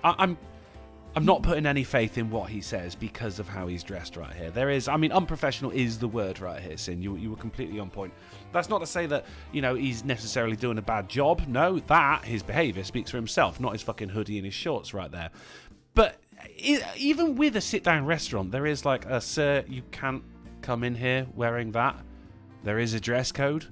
I'm not putting any faith in what he says because of how he's dressed right here. Unprofessional is the word right here, Sin. You were completely on point. That's not to say that, you know, he's necessarily doing a bad job. No, his behaviour speaks for himself, not his fucking hoodie and his shorts right there. But even with a sit-down restaurant, there is like a, sir, you can't come in here wearing that. There is a dress code.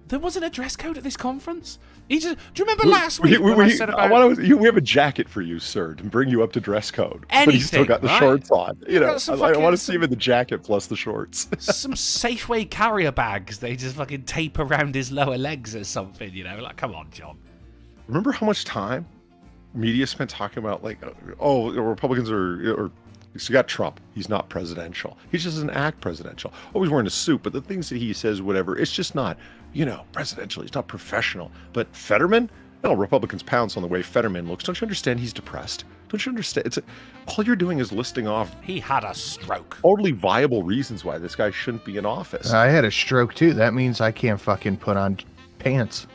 There wasn't a dress code at this conference. Do you remember last week when I said about... we have a jacket for you, sir, to bring you up to dress code. Anything, but he's still got the shorts on. You know, I want to see him in the jacket plus the shorts. Some Safeway carrier bags they just fucking tape around his lower legs or something, you know? Like, come on, John. Remember how much time media spent talking about, like, oh, Republicans or so you got Trump. He's not presidential. He just doesn't act presidential. Oh, he's wearing a suit, but the things that he says, whatever, it's just not, you know, presidential. He's not professional. But Fetterman? No, Republicans pounce on the way Fetterman looks. Don't you understand he's depressed? Don't you understand? All you're doing is listing off... He had a stroke. Totally viable reasons why this guy shouldn't be in office. I had a stroke, too. That means I can't fucking put on pants.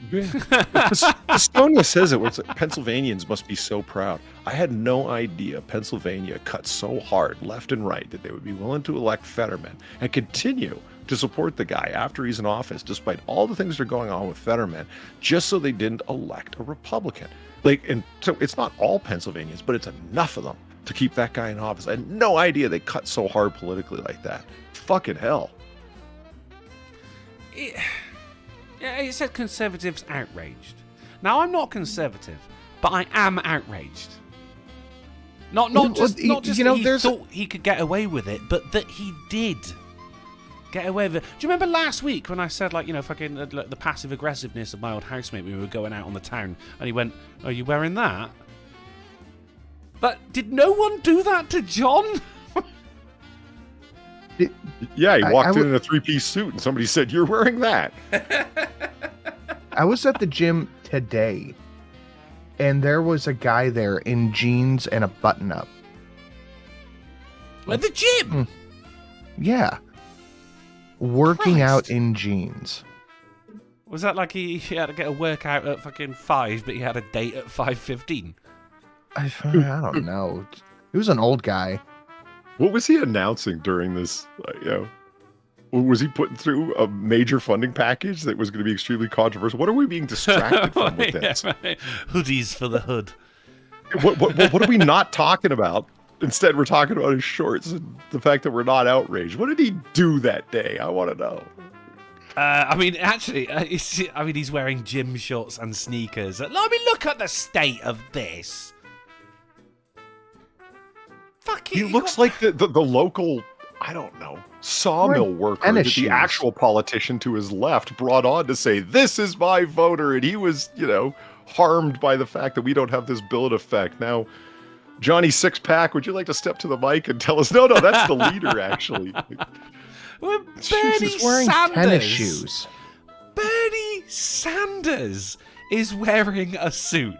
Estonia says it. It's like, Pennsylvanians must be so proud. I had no idea Pennsylvania cut so hard left and right that they would be willing to elect Fetterman and continue to support the guy after he's in office, despite all the things that are going on with Fetterman, just so they didn't elect a Republican. And so it's not all Pennsylvanians, but it's enough of them to keep that guy in office. I had no idea they cut so hard politically like that. Fucking hell. it said Conservatives outraged. Now, I'm not conservative, but I am outraged. Not just you know, that he thought he could get away with it, but that he did get away with it. Do you remember last week when I said, like, you know, fucking the passive aggressiveness of my old housemate when we were going out on the town, and he went, "Are you wearing that?" But did no one do that to John? Yeah, he walked in a three-piece suit, and somebody said, "You're wearing that." I was at the gym today, and there was a guy there in jeans and a button-up. At the gym? Yeah. Working Christ. out in jeans. Was that like he had to get a workout at fucking 5, but he had a date at 5:15? I don't know. He was an old guy. What was he announcing during this? Was he putting through a major funding package that was going to be extremely controversial? What are we being distracted from with this? Right. Hoodies for the hood. What are we not talking about? Instead, we're talking about his shorts and the fact that we're not outraged. What did he do that day? I want to know. I mean, actually, he's wearing gym shorts and sneakers. I mean, look at the state of this. He looks like the local, I don't know, sawmill worker that the actual politician to his left brought on to say, "This is my voter," and he was, harmed by the fact that we don't have this bill in effect. Now, Johnny Six-Pack, would you like to step to the mic and tell us? No, that's the leader, actually. Well, Bernie He's wearing Sanders. tennis shoes. Bernie Sanders is wearing a suit.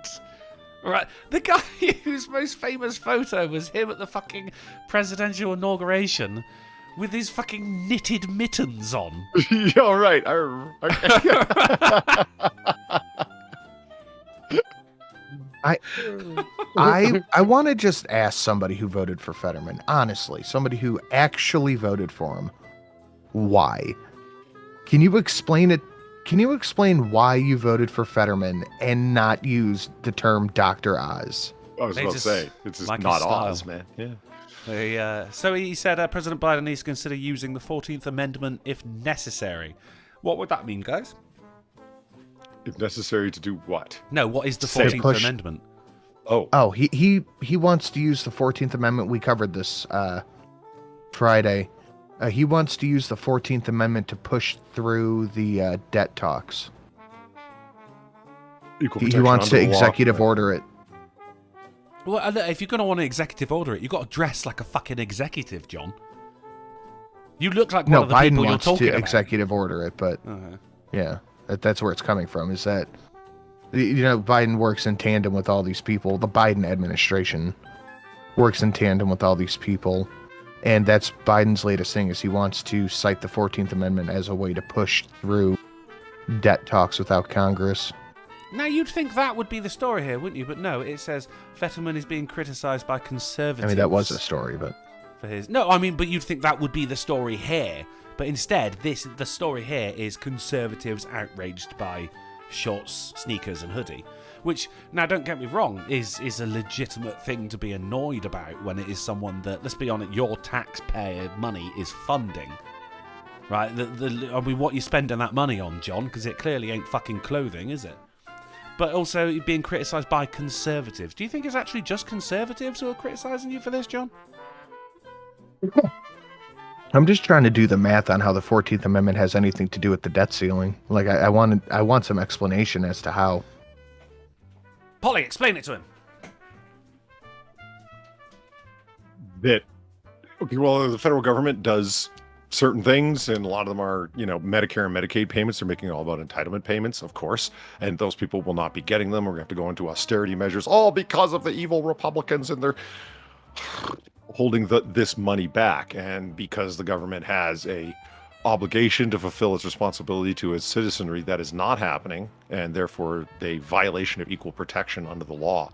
Right, the guy whose most famous photo was him at the fucking presidential inauguration with his fucking knitted mittens on. Yeah, all right. I want to just ask somebody who voted for Fetterman, honestly, somebody who actually voted for him, why? Can you explain it? Can you explain why you voted for Fetterman and not use the term Dr. Oz? I was about to say, it's just like not his style. Oz, man. Yeah. So he said President Biden needs to consider using the 14th Amendment if necessary. What would that mean, guys? If necessary to do what? No, what is the 14th Amendment? Oh, he wants to use the 14th Amendment. We covered this Friday. He wants to use the 14th Amendment to push through the debt talks. He wants to executive order it. Well, if you're going to want to executive order it, you've got to dress like a fucking executive, John. You look like one of the Biden people you're wants talking to about. executive order it, but yeah, that's where it's coming from. Is that Biden works in tandem with all these people. The Biden administration works in tandem with all these people, and that's Biden's latest thing. Is he wants to cite the 14th Amendment as a way to push through debt talks without Congress. Now, you'd think that would be the story here, wouldn't you? But no, it says Fetterman is being criticised by conservatives. I mean, that was a story, but but you'd think that would be the story here. But instead, the story here is conservatives outraged by shorts, sneakers, and hoodie. Which, now, don't get me wrong, is a legitimate thing to be annoyed about when it is someone that, let's be honest, your taxpayer money is funding. Right? I mean, what you spending that money on, John? Because it clearly ain't fucking clothing, is it? But also being criticised by conservatives. Do you think it's actually just conservatives who are criticising you for this, John? I'm just trying to do the math on how the 14th Amendment has anything to do with the debt ceiling. Like, I want some explanation as to how. Polly, explain it to him. Well, the federal government does certain things, and a lot of them are, Medicare and Medicaid payments. They're making it all about entitlement payments, of course, and those people will not be getting them. We're going to have to go into austerity measures, all because of the evil Republicans, and they're holding this money back, and because the government has a obligation to fulfill its responsibility to its citizenry, that is not happening, and therefore a violation of equal protection under the law.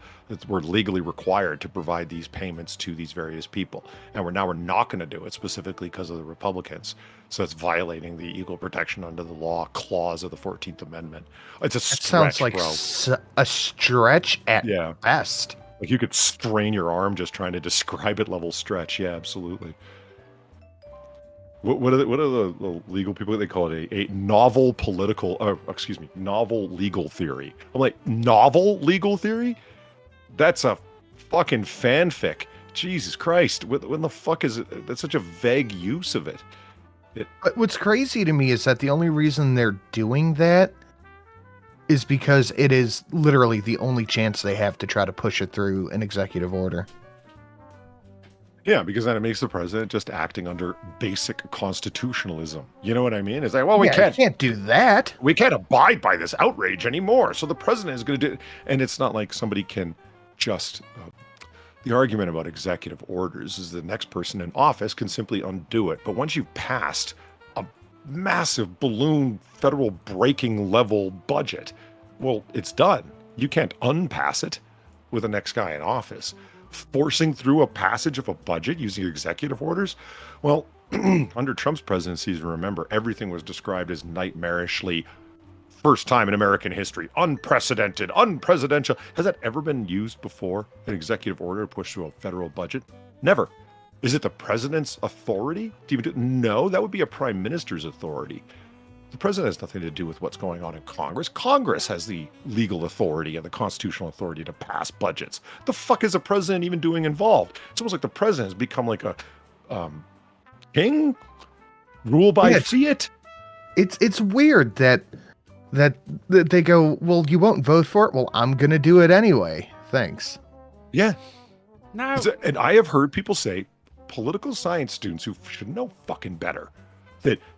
We're legally required to provide these payments to these various people, and we're not going to do it specifically because of the Republicans. So it's violating the equal protection under the law clause of the 14th Amendment. It's a stretch, sounds like bro. A stretch at best. Like you could strain your arm just trying to describe it level stretch. Yeah, absolutely. What are the legal people? They call it a novel political, novel legal theory. I'm like, novel legal theory? That's a fucking fanfic. Jesus Christ. When the fuck is it? That's such a vague use of it. But what's crazy to me is that the only reason they're doing that is because it is literally the only chance they have to try to push it through an executive order. Yeah, because then it makes the president just acting under basic constitutionalism. You know what I mean? It's like, well, we can't do that. We can't abide by this outrage anymore. So the president is going to do it. And it's not like somebody can just... the argument about executive orders is the next person in office can simply undo it. But once you've passed a massive balloon federal breaking level budget, well, it's done. You can't unpass it with the next guy in office. Forcing through a passage of a budget using executive orders? Well, under Trump's presidency, remember, everything was described as nightmarishly first time in American history, unprecedented, unpresidential. Has that ever been used before, an executive order to push through a federal budget? Never. Is it the president's authority to even do? No, that would be a prime minister's authority. The president has nothing to do with what's going on in Congress. Congress has the legal authority and the constitutional authority to pass budgets. The fuck is the president even doing involved? It's almost like the president has become like a king, rule by fiat. It's weird that they go, well, you won't vote for it. Well, I'm gonna do it anyway. Thanks. Yeah. No. And I have heard people say, political science students who should know fucking better,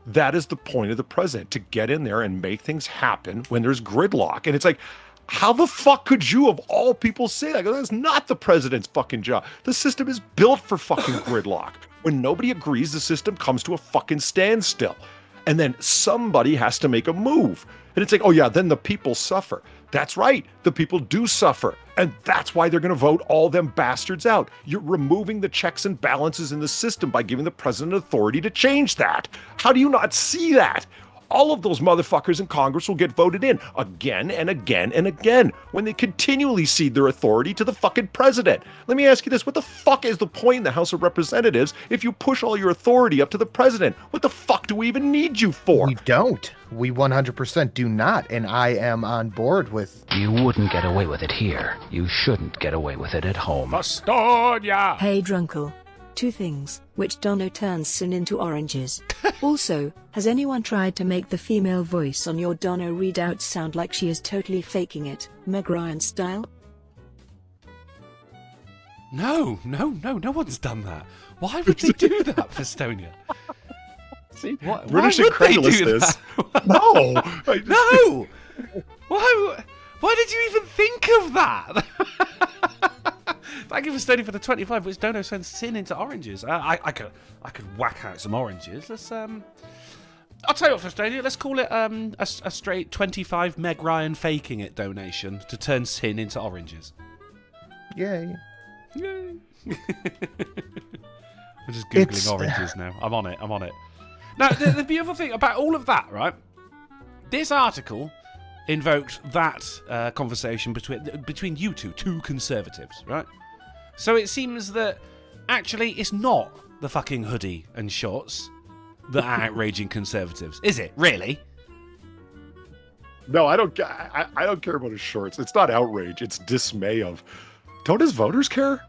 that is the point of the president, to get in there and make things happen when there's gridlock. And it's like, how the fuck could you of all people say that? That's not the president's fucking job. The system is built for fucking gridlock. When nobody agrees, the system comes to a fucking standstill. And then somebody has to make a move. And it's like, oh yeah, then the people suffer. That's right. The people do suffer. And that's why they're going to vote all them bastards out. You're removing the checks and balances in the system by giving the president authority to change that. How do you not see that? All of those motherfuckers in Congress will get voted in again and again and again when they continually cede their authority to the fucking president. Let me ask you this. What the fuck is the point in the House of Representatives if you push all your authority up to the president? What the fuck do we even need you for? We don't. We 100% do not. And I am on board with... You wouldn't get away with it here. You shouldn't get away with it at home. Astoria! Hey Drunkle. 2 things. Which Dono turns sin into oranges? Also, has anyone tried to make the female voice on your Dono readout sound like she is totally faking it, Meg Ryan style? No one's done that. Why would they do that, Festonia? See, Why British would they do incredulousness. that? No! No! Why did you even think of that? Thank you for studying for the 25, which Dono sends sin into oranges. I could whack out some oranges. Let's I'll tell you what, Festonia, let's call it a straight 25 Meg Ryan faking it donation to turn sin into oranges. Yay. Yay. I'm just Googling oranges now. I'm on it. Now, the beautiful thing about all of that, right? This article invoked that conversation between you two conservatives, right? So it seems that actually it's not the fucking hoodie and shorts that are outraging conservatives, is it? Really? No, I don't care about his shorts. It's not outrage. It's dismay of, don't his voters care?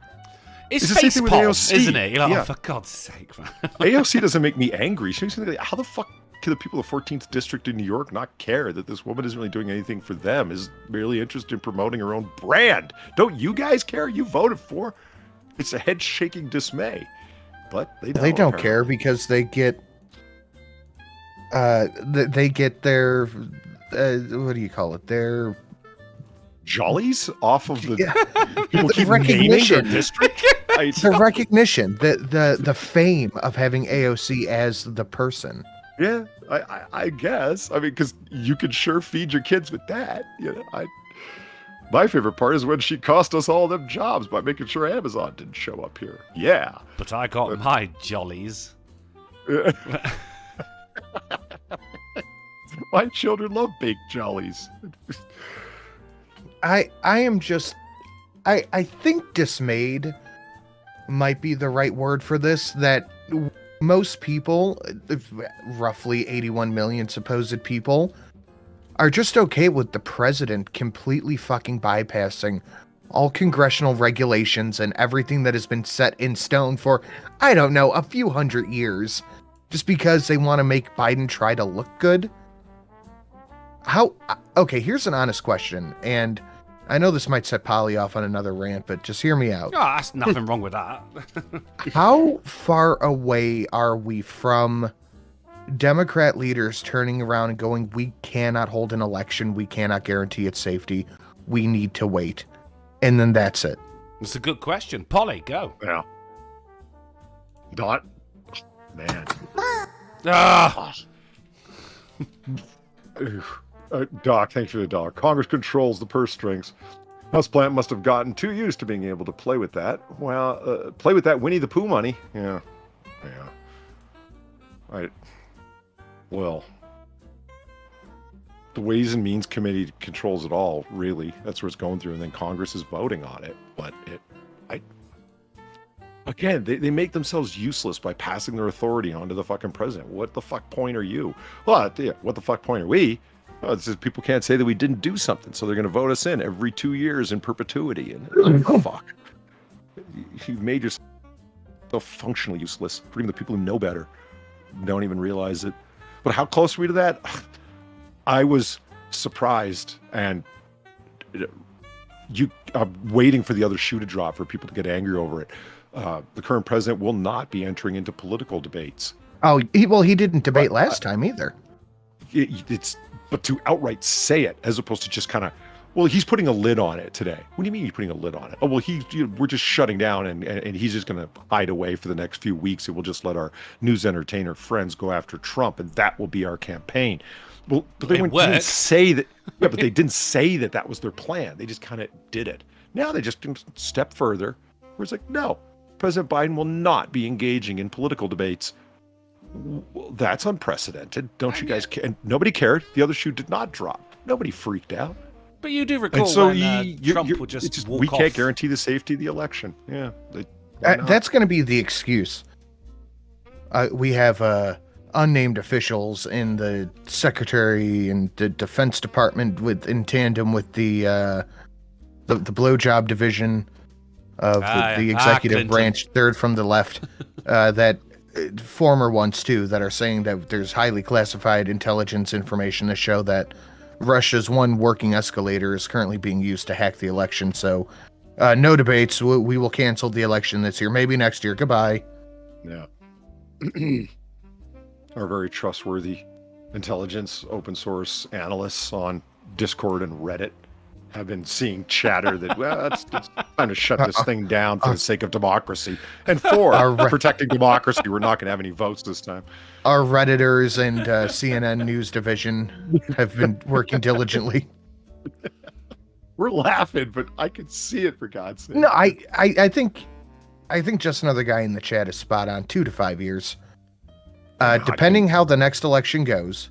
It's the same thing with facepalm, AOC. isn't it? You're like, Yeah. oh, for God's sake, man. AOC doesn't make me angry. She makes me think, how the fuck can the people of 14th District in New York not care that this woman isn't really doing anything for them, is merely interested in promoting her own brand? Don't you guys care? You voted for. It's a head-shaking dismay. But they don't care because they get their what do you call it? Their jollies off of the people the keep naming their recognition. district. The recognition, the fame of having AOC as the person. Yeah, I guess. I mean, because you could sure feed your kids with that. You know, my favorite part is when she cost us all them jobs by making sure Amazon didn't show up here. Yeah. But I got my jollies. My children love baked jollies. I am just I think dismayed might be the right word for this, that most people, roughly 81 million supposed people, are just okay with the president completely fucking bypassing all congressional regulations and everything that has been set in stone for, I don't know, a few hundred years, just because they want to make Biden try to look good. Okay, here's an honest question, and I know this might set Polly off on another rant, but just hear me out. Oh, that's nothing wrong with that. How far away are we from Democrat leaders turning around and going, we cannot hold an election, we cannot guarantee its safety, we need to wait, and then that's it? It's a good question. Polly, go. Yeah. Dot. Man. Ah. Doc, thanks for the dollar. Congress controls the purse strings. Houseplant must have gotten too used to being able to play with that. Well, play with that Winnie the Pooh money. Yeah. Well, the Ways and Means Committee controls it all, really. That's where it's going through, and then Congress is voting on it. But again, they make themselves useless by passing their authority onto the fucking president. What the fuck point are you? Well, yeah, what the fuck point are we? Oh, it's just people can't say that we didn't do something, so they're going to vote us in every 2 years in perpetuity. And fuck, you made yourself functionally useless. Even the people who know better don't even realize it. But how close are we to that? I was surprised, and I'm waiting for the other shoe to drop for people to get angry over it. The current president will not be entering into political debates. Oh, he didn't debate last time either. But to outright say it, as opposed to just kind of, well, he's putting a lid on it today. What do you mean he's putting a lid on it? Oh, well, we're just shutting down, and he's just going to hide away for the next few weeks, and we'll just let our news entertainer friends go after Trump, and that will be our campaign. Well, but they didn't say that. Yeah, but they didn't say that was their plan. They just kind of did it. Now they just step further, where it's like, no, President Biden will not be engaging in political debates. Well, that's unprecedented. Don't you guys care? And nobody cared. The other shoe did not drop. Nobody freaked out. But you do recall when Trump would just walk we off. can't guarantee the safety of the election. Yeah. That's going to be the excuse. We have unnamed officials in the Secretary and the Defense Department in tandem with the blowjob division of the executive branch, third from the left, that former ones too, that are saying that there's highly classified intelligence information to show that Russia's one working escalator is currently being used to hack the election. So no debates. We will cancel the election this year, maybe next year. Goodbye. Yeah. Our very trustworthy intelligence open source analysts on Discord and Reddit have been seeing chatter that, well, it's time to shut this thing down for the sake of democracy. And protecting democracy, we're not going to have any votes this time. Our Redditors and CNN News Division have been working diligently. We're laughing, but I can see it, for God's sake. No, I think just another guy in the chat is spot on. 2 to 5 years. Depending how the next election goes,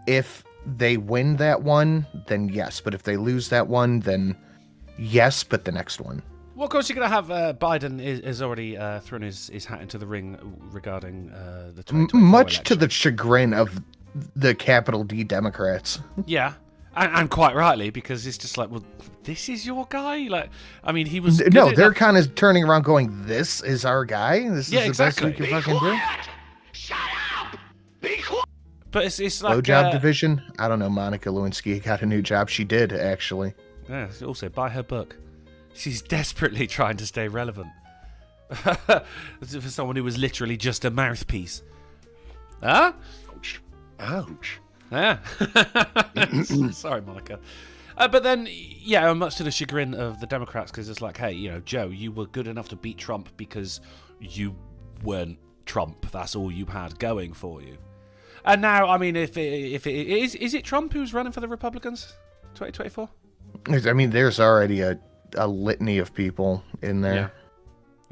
if they win that one, then yes. But if they lose that one, then yes, but the next one. Well, of course, you're going to have Biden is already thrown his hat into the ring regarding the 2024 much election. to the chagrin of the capital D Democrats. Yeah, and quite rightly, because it's just like, well, this is your guy? Like, I mean, he was... No, they're kind of turning around going, this is our guy? This is the exactly. best we can fucking do? Shut up! Be quiet! But it's like... Blowjob division? I don't know, Monica Lewinsky got a new job. She did, actually. Yeah, also, buy her book. She's desperately trying to stay relevant. For someone who was literally just a mouthpiece. Huh? Ouch. Yeah. Sorry, Monica. But then, yeah, much to the chagrin of the Democrats, because it's like, hey, Joe, you were good enough to beat Trump because you weren't Trump. That's all you had going for you. And now, I mean, if it is it Trump who's running for the Republicans 2024? I mean, there's already a litany of people in there. Yeah.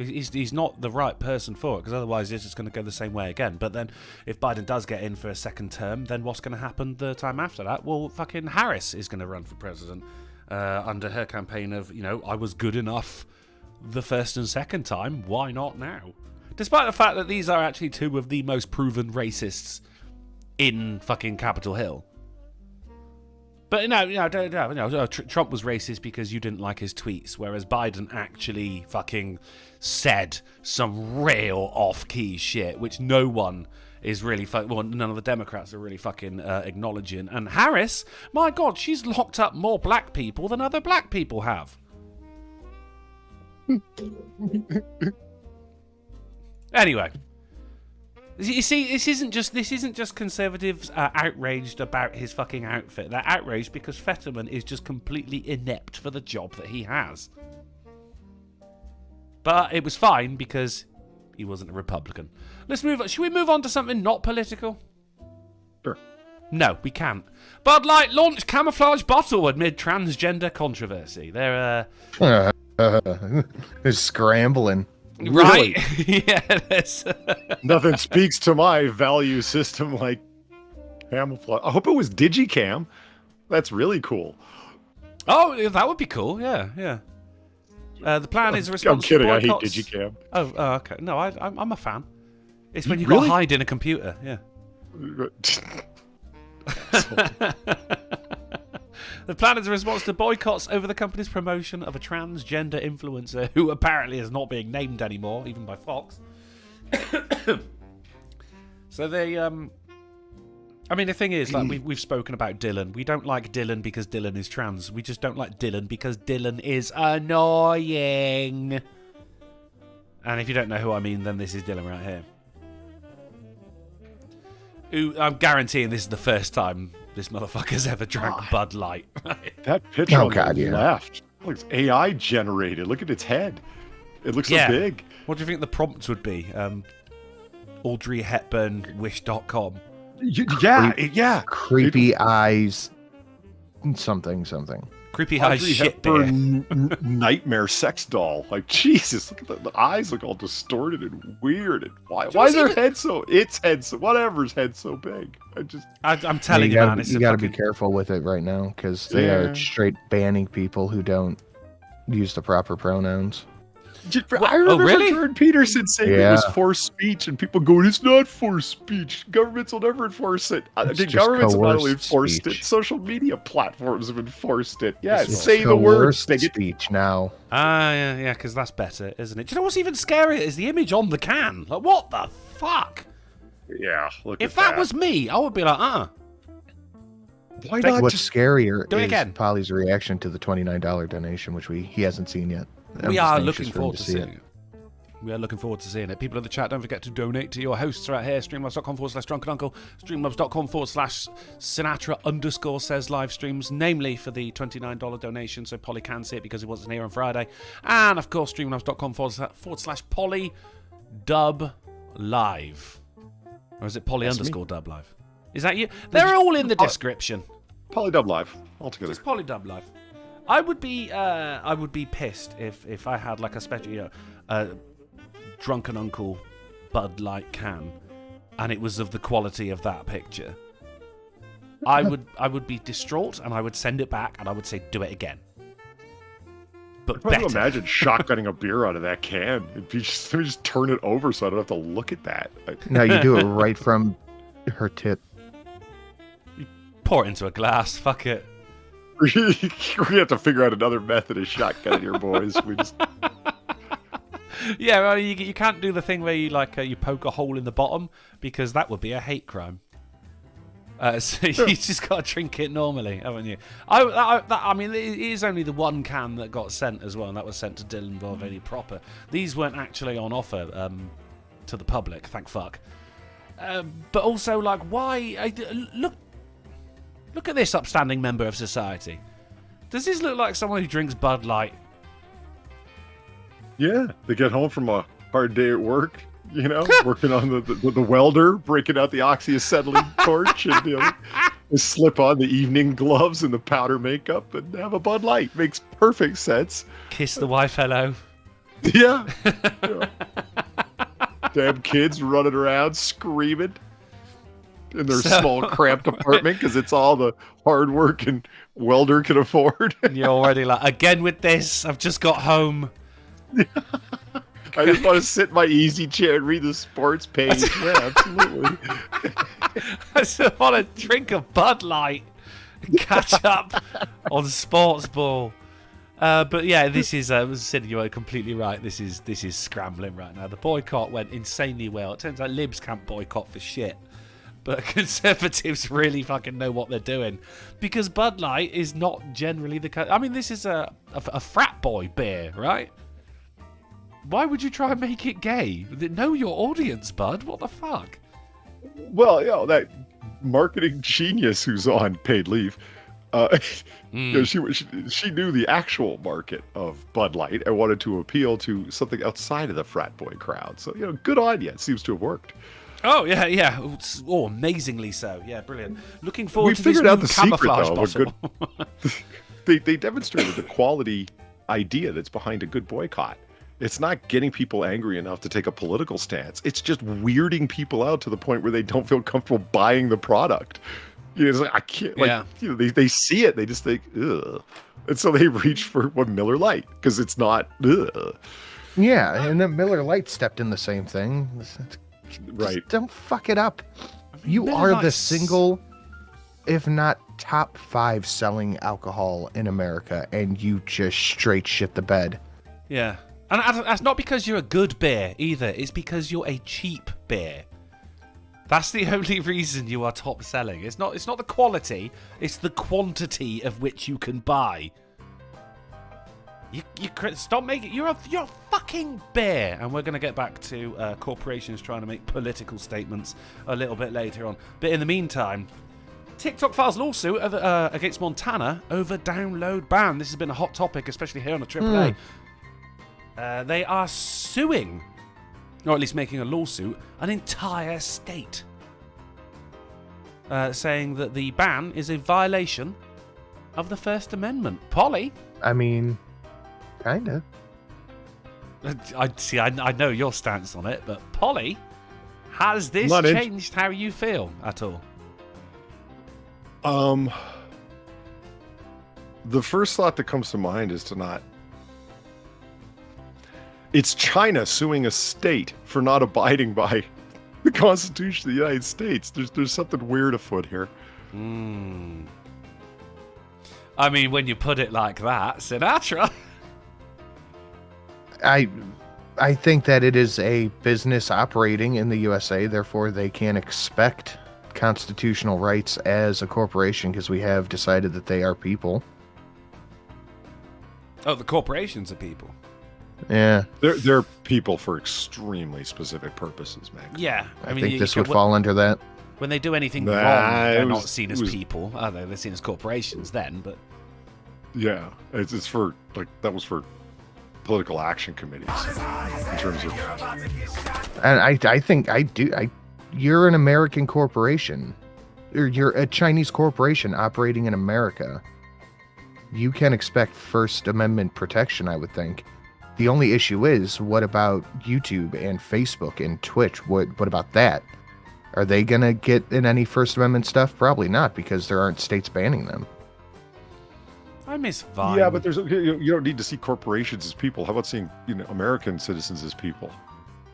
He's not the right person for it, because otherwise it's just going to go the same way again. But then if Biden does get in for a second term, then what's going to happen the time after that? Well, fucking Harris is going to run for president under her campaign of, I was good enough the first and second time. Why not now? Despite the fact that these are actually two of the most proven racists in fucking Capitol Hill. But no, Trump was racist because you didn't like his tweets, whereas Biden actually fucking said some real off-key shit, which no one is really none of the Democrats are really fucking acknowledging. And Harris, my God, she's locked up more black people than other black people have. Anyway, you see, this isn't just conservatives outraged about his fucking outfit. They're outraged because Fetterman is just completely inept for the job that he has. But it was fine because he wasn't a Republican. Let's move on. Should we move on to something not political? Sure. No, we can't. Bud Light launched camouflage bottle amid transgender controversy. They're They're scrambling. Right? Yeah. Nothing speaks to my value system like camouflage. I hope it was Digicam. That's really cool. Oh, that would be cool. Yeah. The plan is a response. I'm kidding. To I hate boycotts. Digicam. Oh, okay. No, I'm a fan. It's when you Really? got to hide in a computer. Yeah. The plan is a response to boycotts over the company's promotion of a transgender influencer who apparently is not being named anymore, even by Fox. So they, I mean, the thing is, like we've spoken about Dylan. We don't like Dylan because Dylan is trans. We just don't like Dylan because Dylan is annoying. And if you don't know who I mean, then this is Dylan right here. Who, I'm guaranteeing this is the first time this motherfucker's ever drank Bud Light. That picture on the yeah. left looks AI generated. Look at its head. It looks so big. What do you think the prompt would be? Audrey Hepburn wish.com. Yeah. Creepy eyes. Something. Creepy eyes Audrey shit beer. Hepburn nightmare sex doll. Like, Jesus, look at the eyes look all distorted and weird. And why is their head so? Its head so? Whatever's head so big. I'm telling you, man. You got to be careful with it right now because they are straight banning people who don't use the proper pronouns. I remember really? Jordan Peterson saying it was forced speech, and people going, "It's not forced speech. Governments will never enforce it." The governments have not only enforced it; social media platforms have enforced it. Yeah, say the word. Speech now. Yeah, because that's better, isn't it? Do you know what's even scarier is the image on the can? Like, what the fuck? Yeah, look. If that was me, I would be like, Why not? What's scarier do it is again. Polly's reaction to the $29 donation, which he hasn't seen yet. We are looking forward to seeing it. We are looking forward to seeing it. People in the chat, don't forget to donate to your hosts right here. Streamlabs.com/drunkenuncle. Streamlabs.com/Sinatra_says live streams, namely for the $29 donation, so Polly can see it because he wasn't here on Friday. And of course, streamlabs.com/Polly_dub live. Or is it Polly_dub live? Is that you? They're all in the description. Polydub live altogether. It's Polydub live. I would be pissed if I had like a special, Drunken Uncle Bud Light can, and it was of the quality of that picture. I would be distraught, and I would send it back, and I would say, do it again. But I better. can imagine shotgunning a beer out of that can. Let me just turn it over so I don't have to look at that. No, you do it right from her tip. Pour it into a glass. Fuck it. We're gonna have to figure out another method of shotgunning here, boys. We just Yeah, well, you can't do the thing where you you poke a hole in the bottom because that would be a hate crime. So you just got to drink it normally, haven't you? I mean, it is only the one can that got sent as well, and that was sent to Dylan Mulvaney proper. These weren't actually on offer to the public, thank fuck. But also, why? Look at this upstanding member of society. Does this look like someone who drinks Bud Light? Yeah, they get home from a hard day at work, working on the welder, breaking out the oxyacetylene torch, and they slip on the evening gloves and the powder makeup and have a Bud Light. Makes perfect sense. Kiss the wife hello. Yeah. Damn kids running around screaming in their small cramped apartment because it's all the hard work and welder can afford. You're already again with this. I've just got home. I just want to sit in my easy chair and read the sports page. Yeah, absolutely. I just want to drink a Bud Light and catch up on sports ball. But yeah, this is, Sid, you are completely right. This is scrambling right now. The boycott went insanely well. It turns out Libs can't boycott for shit. But Conservatives really fucking know what they're doing. Because Bud Light is not generally the... I mean, this is a frat boy beer, right? Why would you try and make it gay? Know your audience, bud. What the fuck? Well, that marketing genius who's on paid leave, she knew the actual market of Bud Light and wanted to appeal to something outside of the frat boy crowd. So, good on you. It seems to have worked. Oh, yeah. Oh, amazingly so. Yeah, brilliant. Looking forward to figured this out new the secret, camouflage though, bottle. They demonstrated the quality idea that's behind a good boycott. It's not getting people angry enough to take a political stance. It's just weirding people out to the point where they don't feel comfortable buying the product. It's like, I can't, they see it, they just think, ugh. And so they reach for Miller Lite, because it's not, ugh. Yeah, and then Miller Lite stepped in the same thing. Right. Just don't fuck it up. You Miller are the Lite's- single, if not top 5 selling alcohol in America, and you just straight shit the bed. Yeah. And that's not because you're a good beer either. It's because you're a cheap beer. That's the only reason you are top selling. It's not the quality. It's the quantity of which you can buy. You stop making. You're a fucking bear. And we're gonna get back to corporations trying to make political statements a little bit later on. But in the meantime, TikTok files lawsuit against Montana over download ban. This has been a hot topic, especially here on the AAA. They are suing, or at least making a lawsuit, an entire state, saying that the ban is a violation of the First Amendment. Polly? I mean, kinda. I know your stance on it, but Polly, has this changed how you feel at all? The first thought that comes to mind is to not... It's China suing a state for not abiding by the Constitution of the United States. There's something weird afoot here. I mean, when you put it like that, Sinatra. I think that it is a business operating in the USA, therefore they can't expect constitutional rights as a corporation because we have decided that they are people. Oh, the corporations are people. Yeah. They're people for extremely specific purposes, man. Yeah. I think this would fall under that. When they do anything wrong, they're not seen as people, are they? They're seen as corporations then, but... Yeah, it's for, that was for political action committees in terms of... And I think you're an American corporation. Or you're a Chinese corporation operating in America. You can expect First Amendment protection, I would think. The only issue is, what about YouTube and Facebook and Twitch? What about that? Are they going to get in any First Amendment stuff? Probably not, because there aren't states banning them. I miss Vine. Yeah, but you don't need to see corporations as people. How about seeing American citizens as people?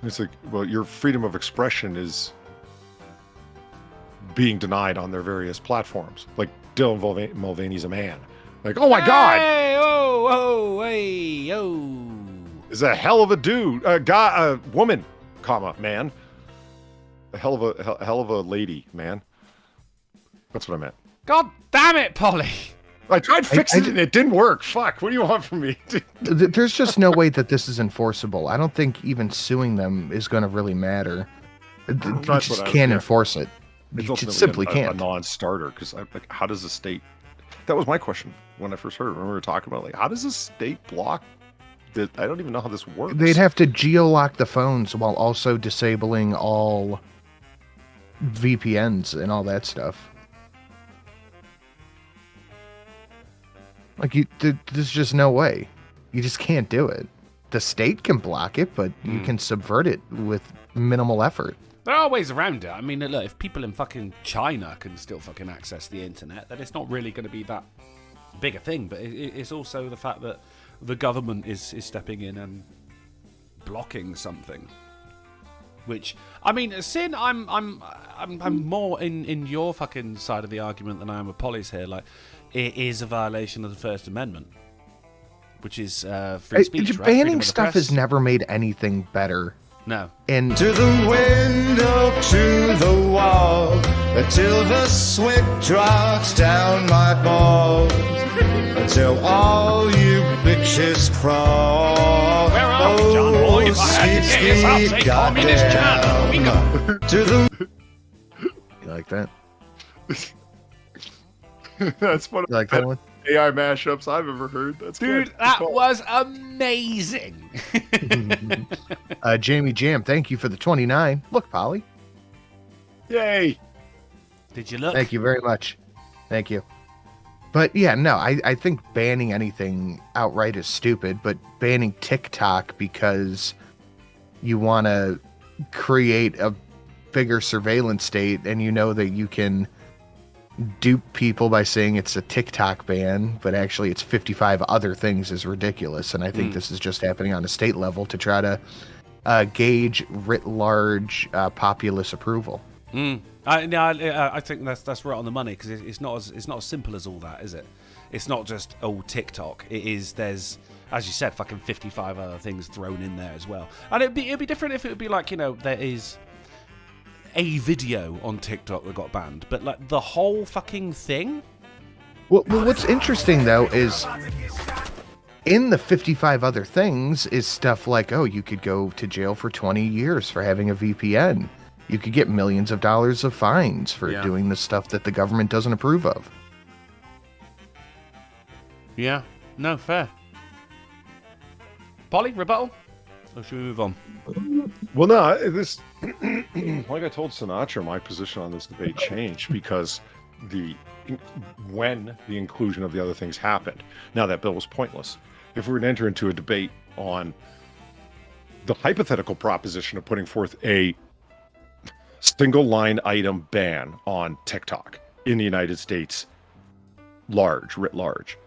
It's like, well, your freedom of expression is being denied on their various platforms. Like Dylan Mulvaney's a man. Like, oh my God! Hey, oh, hey, oh. Is a hell of a dude, a woman, man. A hell of a lady, man. That's what I meant. God damn it, Polly! I tried fixing it and it didn't work. Fuck, what do you want from me? There's just no way that this is enforceable. I don't think even suing them is going to really matter. You just can't enforce it. You just simply can't. A non-starter, because how does the state... That was my question when I first heard it. Remember we were talking about, how does the state block... I don't even know how this works. They'd have to geo-lock the phones while also disabling all VPNs and all that stuff. There's just no way. You just can't do it. The state can block it, but you can subvert it with minimal effort. There are ways around it. I mean, look, if people in fucking China can still fucking access the internet, then it's not really going to be that big a thing. But it's also the fact that the government is stepping in and blocking something. Which, I mean, Sin, I'm more in your fucking side of the argument than I am with Polly's here. Like, it is a violation of the First Amendment, which is free speech, right? Banning stuff has never made anything better. No. And to the window, to the wall, until the sweat drops down my balls, until all you bitches crawl. Where are we, John Boy? If I had to guess, I'll say Communist China. We go. To the... You like that? That's one of You like that one? AI mashups I've ever heard. That's Dude, good. that was amazing. Jamie Jam, thank you for the 29. Look, Polly. Yay! Did you look? Thank you very much. Thank you. But yeah, no, I think banning anything outright is stupid, but banning TikTok because you want to create a bigger surveillance state and you know that you can dupe people by saying it's a TikTok ban, but actually it's 55 other things is ridiculous. And I think this is just happening on a state level to try to gauge writ large populace approval. I think that's right on the money, because it's not as simple as all that, is it? It's not just TikTok. It is, there's, as you said, fucking 55 other things thrown in there as well. And it'd be different if it would be like, there is a video on TikTok that got banned, but like the whole fucking thing. Well, what's interesting though is in the 55 other things is stuff like, you could go to jail for 20 years for having a VPN. You could get millions of dollars of fines for doing the stuff that the government doesn't approve of. Yeah, no, fair. Polly, rebuttal? Or should we move on? Well, no, this, like I told Sinatra, my position on this debate changed because when the inclusion of the other things happened. Now, that bill was pointless. If we were to enter into a debate on the hypothetical proposition of putting forth a single line item ban on TikTok in the United States, writ large.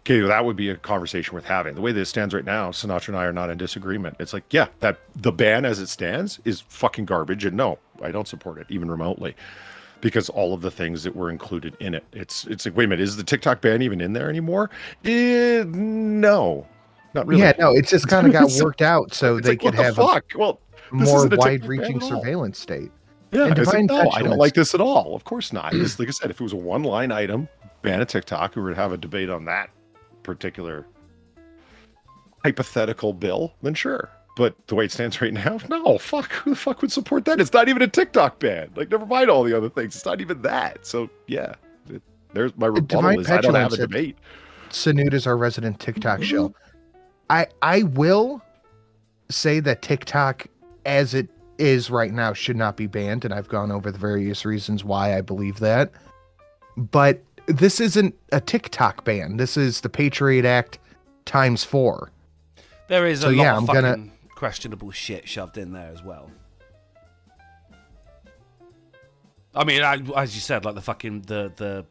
Okay, that would be a conversation worth having. The way that it stands right now, Sinatra and I are not in disagreement. It's like, yeah, that the ban as it stands is fucking garbage, and no, I don't support it even remotely, because all of the things that were included in it. It's like, wait a minute, is the TikTok ban even in there anymore? No, not really. Yeah, no, it just kind of got worked out so they could have a more wide-reaching surveillance state. Yeah, and no, I don't like this at all. Of course not. Just like I said, if it was a one-line item, ban a TikTok, we would have a debate on that particular hypothetical bill, then sure. But the way it stands right now, no, fuck. Who the fuck would support that? It's not even a TikTok ban. Like, never mind all the other things. It's not even that. So, yeah. There's my rebuttal is I don't have a debate. Sanud is our resident TikTok show. I will say that TikTok, as it is right now, should not be banned, and I've gone over the various reasons why I believe that. But this isn't a TikTok ban. This is the Patriot Act times 4. There is a lot of fucking questionable shit shoved in there as well. I mean, as you said, like the fucking the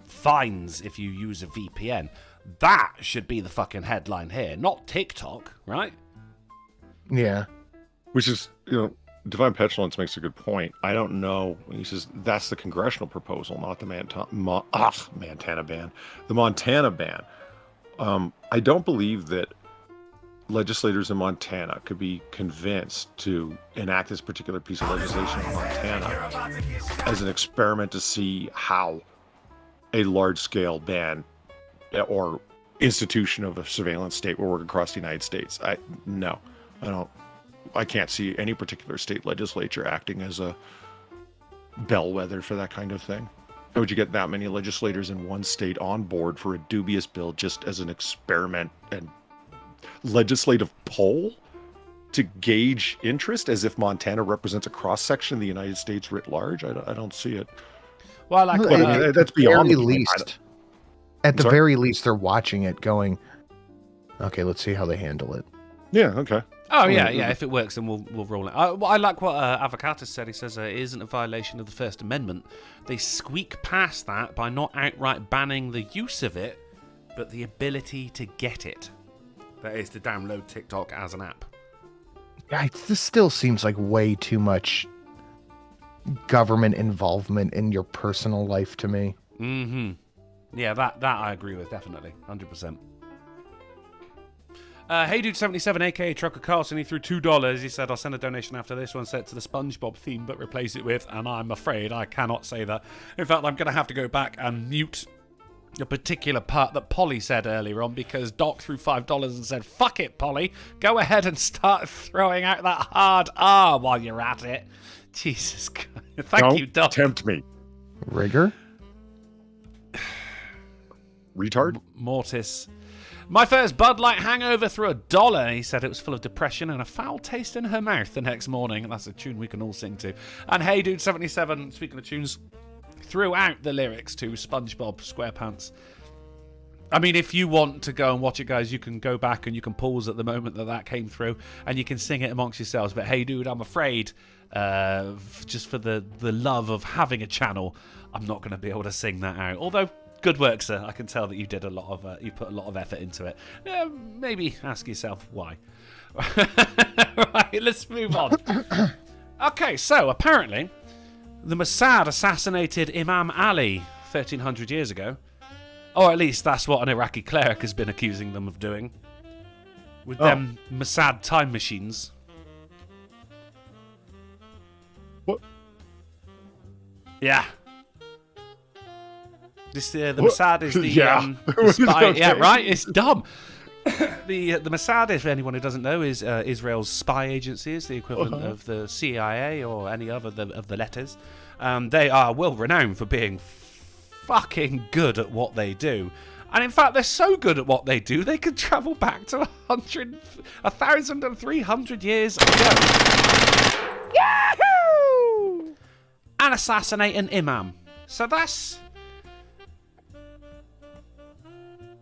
fines if you use a VPN. That should be the fucking headline here, not TikTok, right? Yeah. Which is, Divine Petulance makes a good point. I don't know. He says that's the congressional proposal, not the Montana ban. The Montana ban. I don't believe that legislators in Montana could be convinced to enact this particular piece of legislation in Montana as an experiment to see how a large-scale ban or institution of a surveillance state will work across the United States. I can't see any particular state legislature acting as a bellwether for that kind of thing. How would you get that many legislators in one state on board for a dubious bill just as an experiment and legislative poll to gauge interest, as if Montana represents a cross-section of the United States writ large? I don't see it. Well, that's beyond the least. At the very least, they're watching it going, okay, let's see how they handle it. Yeah, okay. Oh, yeah. If it works, then we'll roll it. I like what Avocatus said. He says it isn't a violation of the First Amendment. They squeak past that by not outright banning the use of it, but the ability to get it. That is to download TikTok as an app. This still seems like way too much government involvement in your personal life to me. Mm-hmm. Yeah, that I agree with, definitely. 100%. Hey Dude 77, aka Trucker Carlson, he threw $2. He said, I'll send a donation after this one set to the SpongeBob theme, but replace it with, and I'm afraid I cannot say that. In fact, I'm going to have to go back and mute a particular part that Polly said earlier on, because Doc threw $5 and said, fuck it, Polly. Go ahead and start throwing out that hard R while you're at it. Jesus Christ. Thank you, Doc. Don't tempt me. Rigor? Retard? Mortis. My first Bud Light hangover through $1. He said it was full of depression and a foul taste in her mouth the next morning. That's a tune we can all sing to. And Hey Dude 77, speaking of tunes, threw out the lyrics to SpongeBob SquarePants. I mean, if you want to go and watch it, guys, you can go back and you can pause at the moment that came through and you can sing it amongst yourselves. But hey, dude, I'm afraid, just for the love of having a channel, I'm not going to be able to sing that out. Although, good work, sir. I can tell that you did you put a lot of effort into it. Maybe ask yourself why. Right, let's move on. Okay, so apparently, the Mossad assassinated Imam Ali 1,300 years ago. Or at least that's what an Iraqi cleric has been accusing them of doing. With them Mossad time machines. What? Yeah. The Mossad is the, yeah. The spy. Okay. Yeah, right? It's dumb. The Mossad, if anyone who doesn't know, is Israel's spy agency. It's the equivalent of the CIA or any other of the letters. They are well renowned for being fucking good at what they do. And in fact, they're so good at what they do, they can travel back to 1,300 years ago. Yahoo! And assassinate an imam. So that's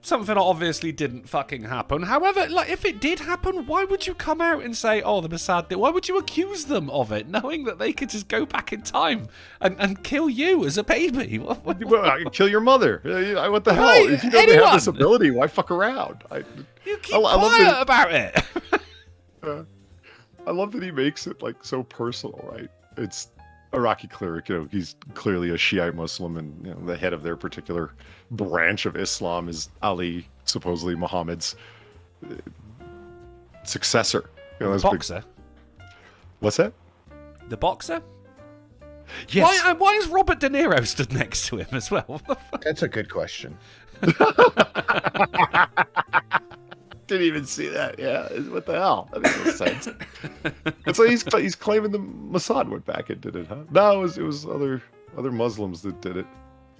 something that obviously didn't fucking happen. However, like, if it did happen, why would you come out and say, oh, the Mossad did? Why would you accuse them of it, knowing that they could just go back in time and kill you as a baby? Well, I can kill your mother. What the hell? Right, If you don't have this ability, why fuck around? You keep quiet about it. I love that he makes it like so personal, right? It's Iraqi cleric, he's clearly a Shiite Muslim, and the head of their particular branch of Islam is Ali, supposedly Muhammad's successor. Boxer. What's that? The boxer? Yes. Why is Robert De Niro stood next to him as well? That's a good question. Didn't even see that. Yeah, what the hell? That makes no sense. And so he's claiming the Mossad went back and did it, huh? No, it was other Muslims that did it.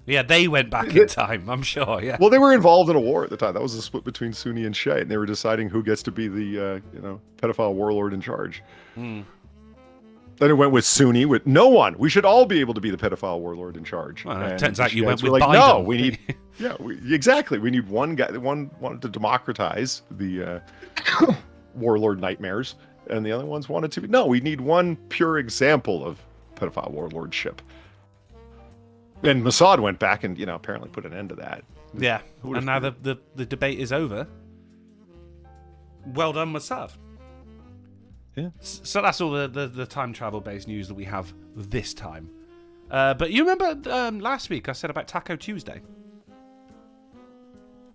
Yeah, they went back in time, I'm sure, yeah. Well, they were involved in a war at the time. That was a split between Sunni and Shiite, and they were deciding who gets to be the, pedophile warlord in charge. Mm. Then it went with Sunni, with no one. We should all be able to be the pedophile warlord in charge. Well, and it turns out you went were with like, Biden. no, we need... Yeah, exactly. We need one guy. One wanted to democratize the warlord nightmares, and the other ones wanted to... No, we need one pure example of pedophile warlordship. And Mossad went back and, apparently put an end to that. Yeah, and now the debate is over. Well done, Mossad. Yeah. So that's all the time travel-based news that we have this time. But you remember last week I said about Taco Tuesday?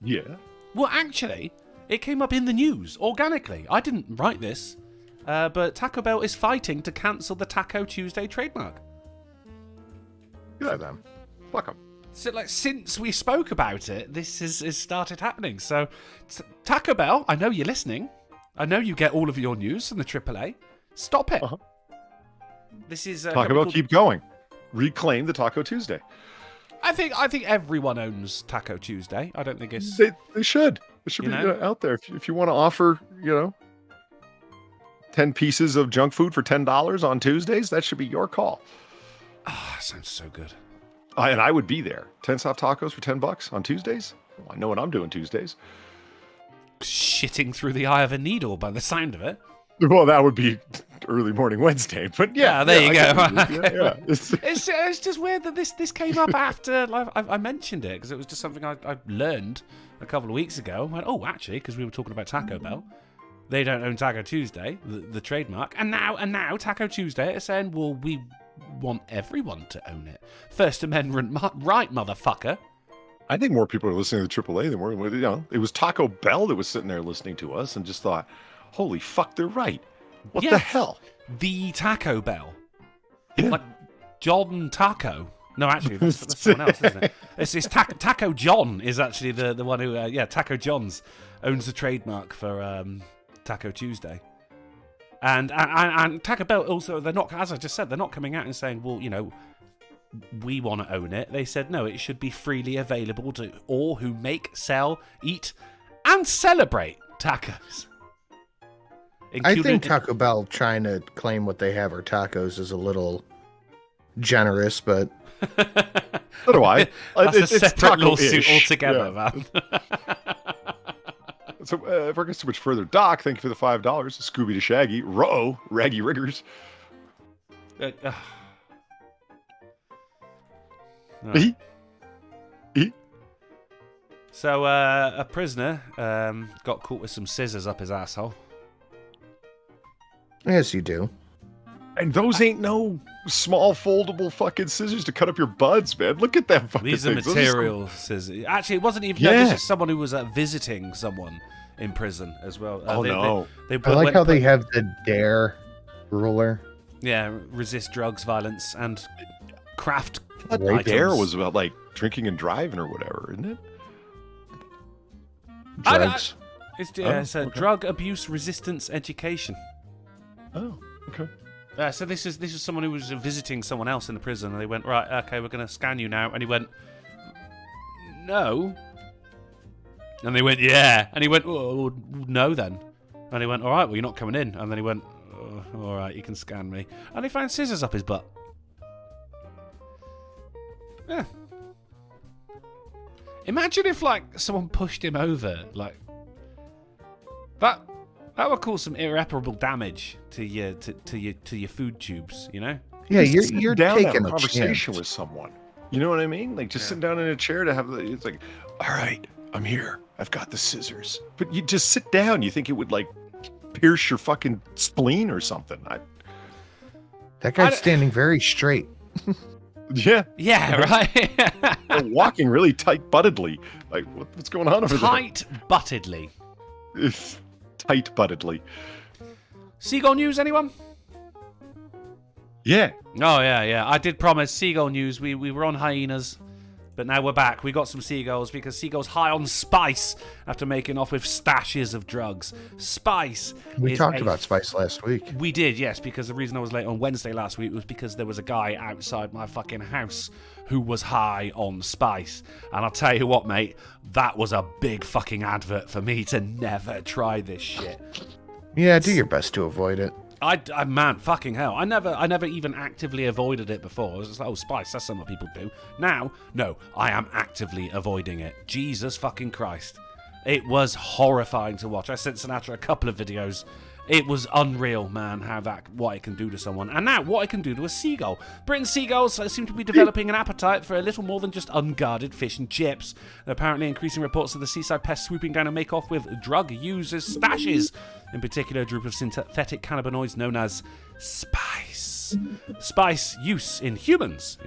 Yeah. Well, actually, it came up in the news, organically. I didn't write this, but Taco Bell is fighting to cancel the Taco Tuesday trademark. Good at them. Fuck them. So, since we spoke about it, this has started happening. So, Taco Bell, I know you're listening. I know you get all of your news from the AAA. Stop it. Uh-huh. This is Taco Bell, keep going. Reclaim the Taco Tuesday. I think everyone owns Taco Tuesday. I don't think it's... They should. It should be out there. If you want to offer, 10 pieces of junk food for $10 on Tuesdays, that should be your call. Ah, sounds so good. And I would be there. 10 soft tacos for $10 on Tuesdays? Well, I know what I'm doing Tuesdays. Shitting through the eye of a needle by the sound of it. Well, that would be early morning Wednesday. But yeah, there you go. Yeah. It's just weird that this came up after I mentioned it, because it was just something I learned a couple of weeks ago. I went, oh, actually, because we were talking about Taco Bell. They don't own Taco Tuesday, the trademark. And now Taco Tuesday are saying, well, we want everyone to own it. First Amendment right, motherfucker. I think more people are listening to AAA than we're, it was Taco Bell that was sitting there listening to us and just thought, holy fuck, they're right. What the hell? The Taco Bell. Yeah. Like John Taco. No, actually, that's someone else, isn't it? It's Taco John is actually the one who, Taco John's owns the trademark for Taco Tuesday. And Taco Bell also, they're not, as I just said, they're not coming out and saying, well, we want to own it. They said, no, it should be freely available to all who make, sell, eat, and celebrate tacos. I think Taco Bell trying to claim what they have are tacos is a little generous, but... So do I. That's it's a separate lawsuit taco-ish. altogether, man. So, if I get too much further, Doc, thank you for the $5. Scooby to Shaggy, Rhode, Raggy Riggers. So, a prisoner got caught with some scissors up his asshole. Yes, you do. And those ain't no small foldable fucking scissors to cut up your buds, man. Look at them fucking These are things. material scissors. Actually, it wasn't even. Yeah. No, this is someone who was visiting someone in prison as well. They I like how they have the dare ruler. Yeah, resist drugs, violence, and craft. Right there was about like drinking and driving or whatever, isn't it? Drugs. It's a drug abuse resistance education. Oh, okay. So this is someone who was visiting someone else in the prison, and they went, right, okay, we're going to scan you now. And he went, no. And they went, yeah. And he went, oh, no then. And he went, all right, well, you're not coming in. And then he went, oh, all right, you can scan me. And they found scissors up his butt. Yeah. Imagine if, like, someone pushed him over, like, that would cause some irreparable damage to your food tubes, you know? Yeah, you're down taking a a conversation chance. with someone. You know what I mean? Like just sitting down in a chair to have it's like, all right, I'm here. I've got the scissors. But you just sit down. You think it would like pierce your fucking spleen or something. That guy's standing very straight. Yeah. Yeah, right. They're walking really tight-buttedly. Like, what's going on over Tight-buttedly. there? Tight-buttedly. Seagull news, anyone? Yeah. Oh, yeah. I did promise seagull news. We were on hyenas, but now we're back. We got some seagulls because seagulls high on spice after making off with stashes of drugs. Spice. We talked about spice last week. We did, yes, because the reason I was late on Wednesday last week was because there was a guy outside my fucking house who was high on spice. And I'll tell you what, mate, that was a big fucking advert for me to never try this shit. Yeah, do your best to avoid it. Man, fucking hell. I never even actively avoided it before. I was just like, oh, spice, that's something people do. Now, no, I am actively avoiding it. Jesus fucking Christ. It was horrifying to watch. I sent Sinatra a couple of videos. It was unreal, man, what it can do to someone. And now, what it can do to a seagull. Britain's seagulls seem to be developing an appetite for a little more than just unguarded fish and chips. There are apparently increasing reports of the seaside pests swooping down and make off with drug users' stashes. In particular, a group of synthetic cannabinoids known as spice. Spice use in humans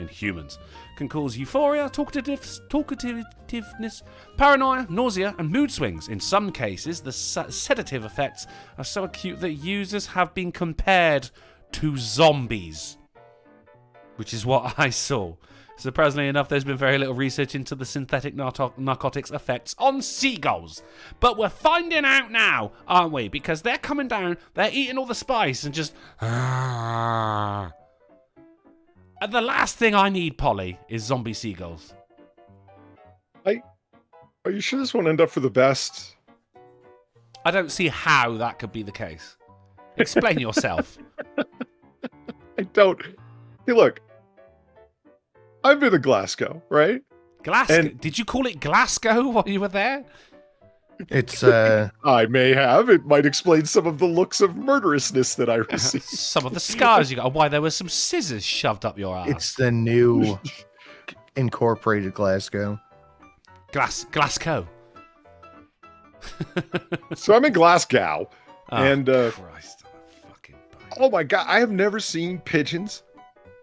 can cause euphoria, talkativeness, paranoia, nausea, and mood swings. In some cases, the sedative effects are so acute that users have been compared to zombies, which is what I saw. Surprisingly enough, there's been very little research into the synthetic narcotics' effects on seagulls. But we're finding out now, aren't we? Because they're coming down, they're eating all the spice and just... And the last thing I need, Polly, is zombie seagulls. Are you sure this won't end up for the best? I don't see how that could be the case. Explain yourself. I don't. Hey, look. I've been to Glasgow, right? Glasgow? And- Did you call it Glasgow while you were there? It's I may have. It might explain some of the looks of murderousness that I received. Some of the scars you got, and why there were some scissors shoved up your ass. it's the new incorporated Glasgow. Glasgow. So I'm in Glasgow, and Christ, fucking bite. oh my god, I have never seen pigeons.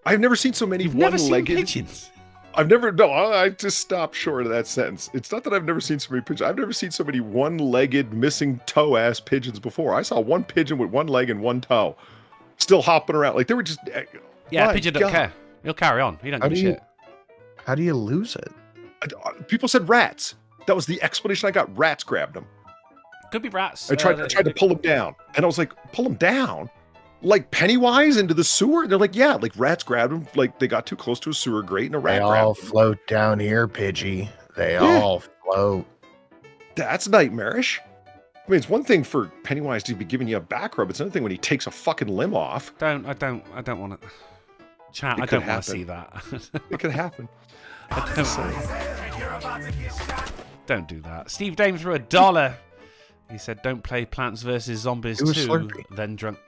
I've never seen so many You've never seen one-legged pigeons? I've never. No, I just stopped short of that sentence. It's not that I've never seen so many pigeons. I've never seen so many one-legged, missing toe-ass pigeons before. I saw one pigeon with one leg and one toe, still hopping around. Like they were just. Yeah, my pigeon don't God. care. He'll carry on. He don't How give a do you- shit. How do you lose it? People said rats. That was the explanation I got. Rats grabbed them. Could be rats. I tried to pull them down, and I was like, pull them down, like Pennywise into the sewer. They're like, yeah, like rats grabbed them. Like they got too close to a sewer grate, and a They rat all grabbed them. float down here, Pidgey. They all float. That's nightmarish. I mean, it's one thing for Pennywise to be giving you a back rub. It's another thing when he takes a fucking limb off. I don't want to. Chat, It I could don't want to happen. see that. It could happen. Don't do that. Steve Dame threw $1. He said, "Don't play Plants vs Zombies Do a 2, Slurpee. then drunk."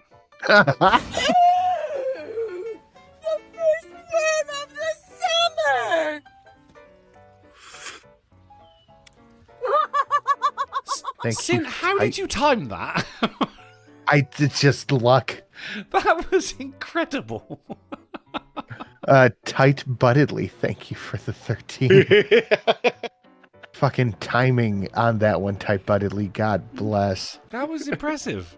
Thank Sin, you. how did you time that? It's just luck. That was incredible. Tight-buttedly, thank you for the 13. Fucking timing on that one, tight-buttedly. God bless. That was impressive.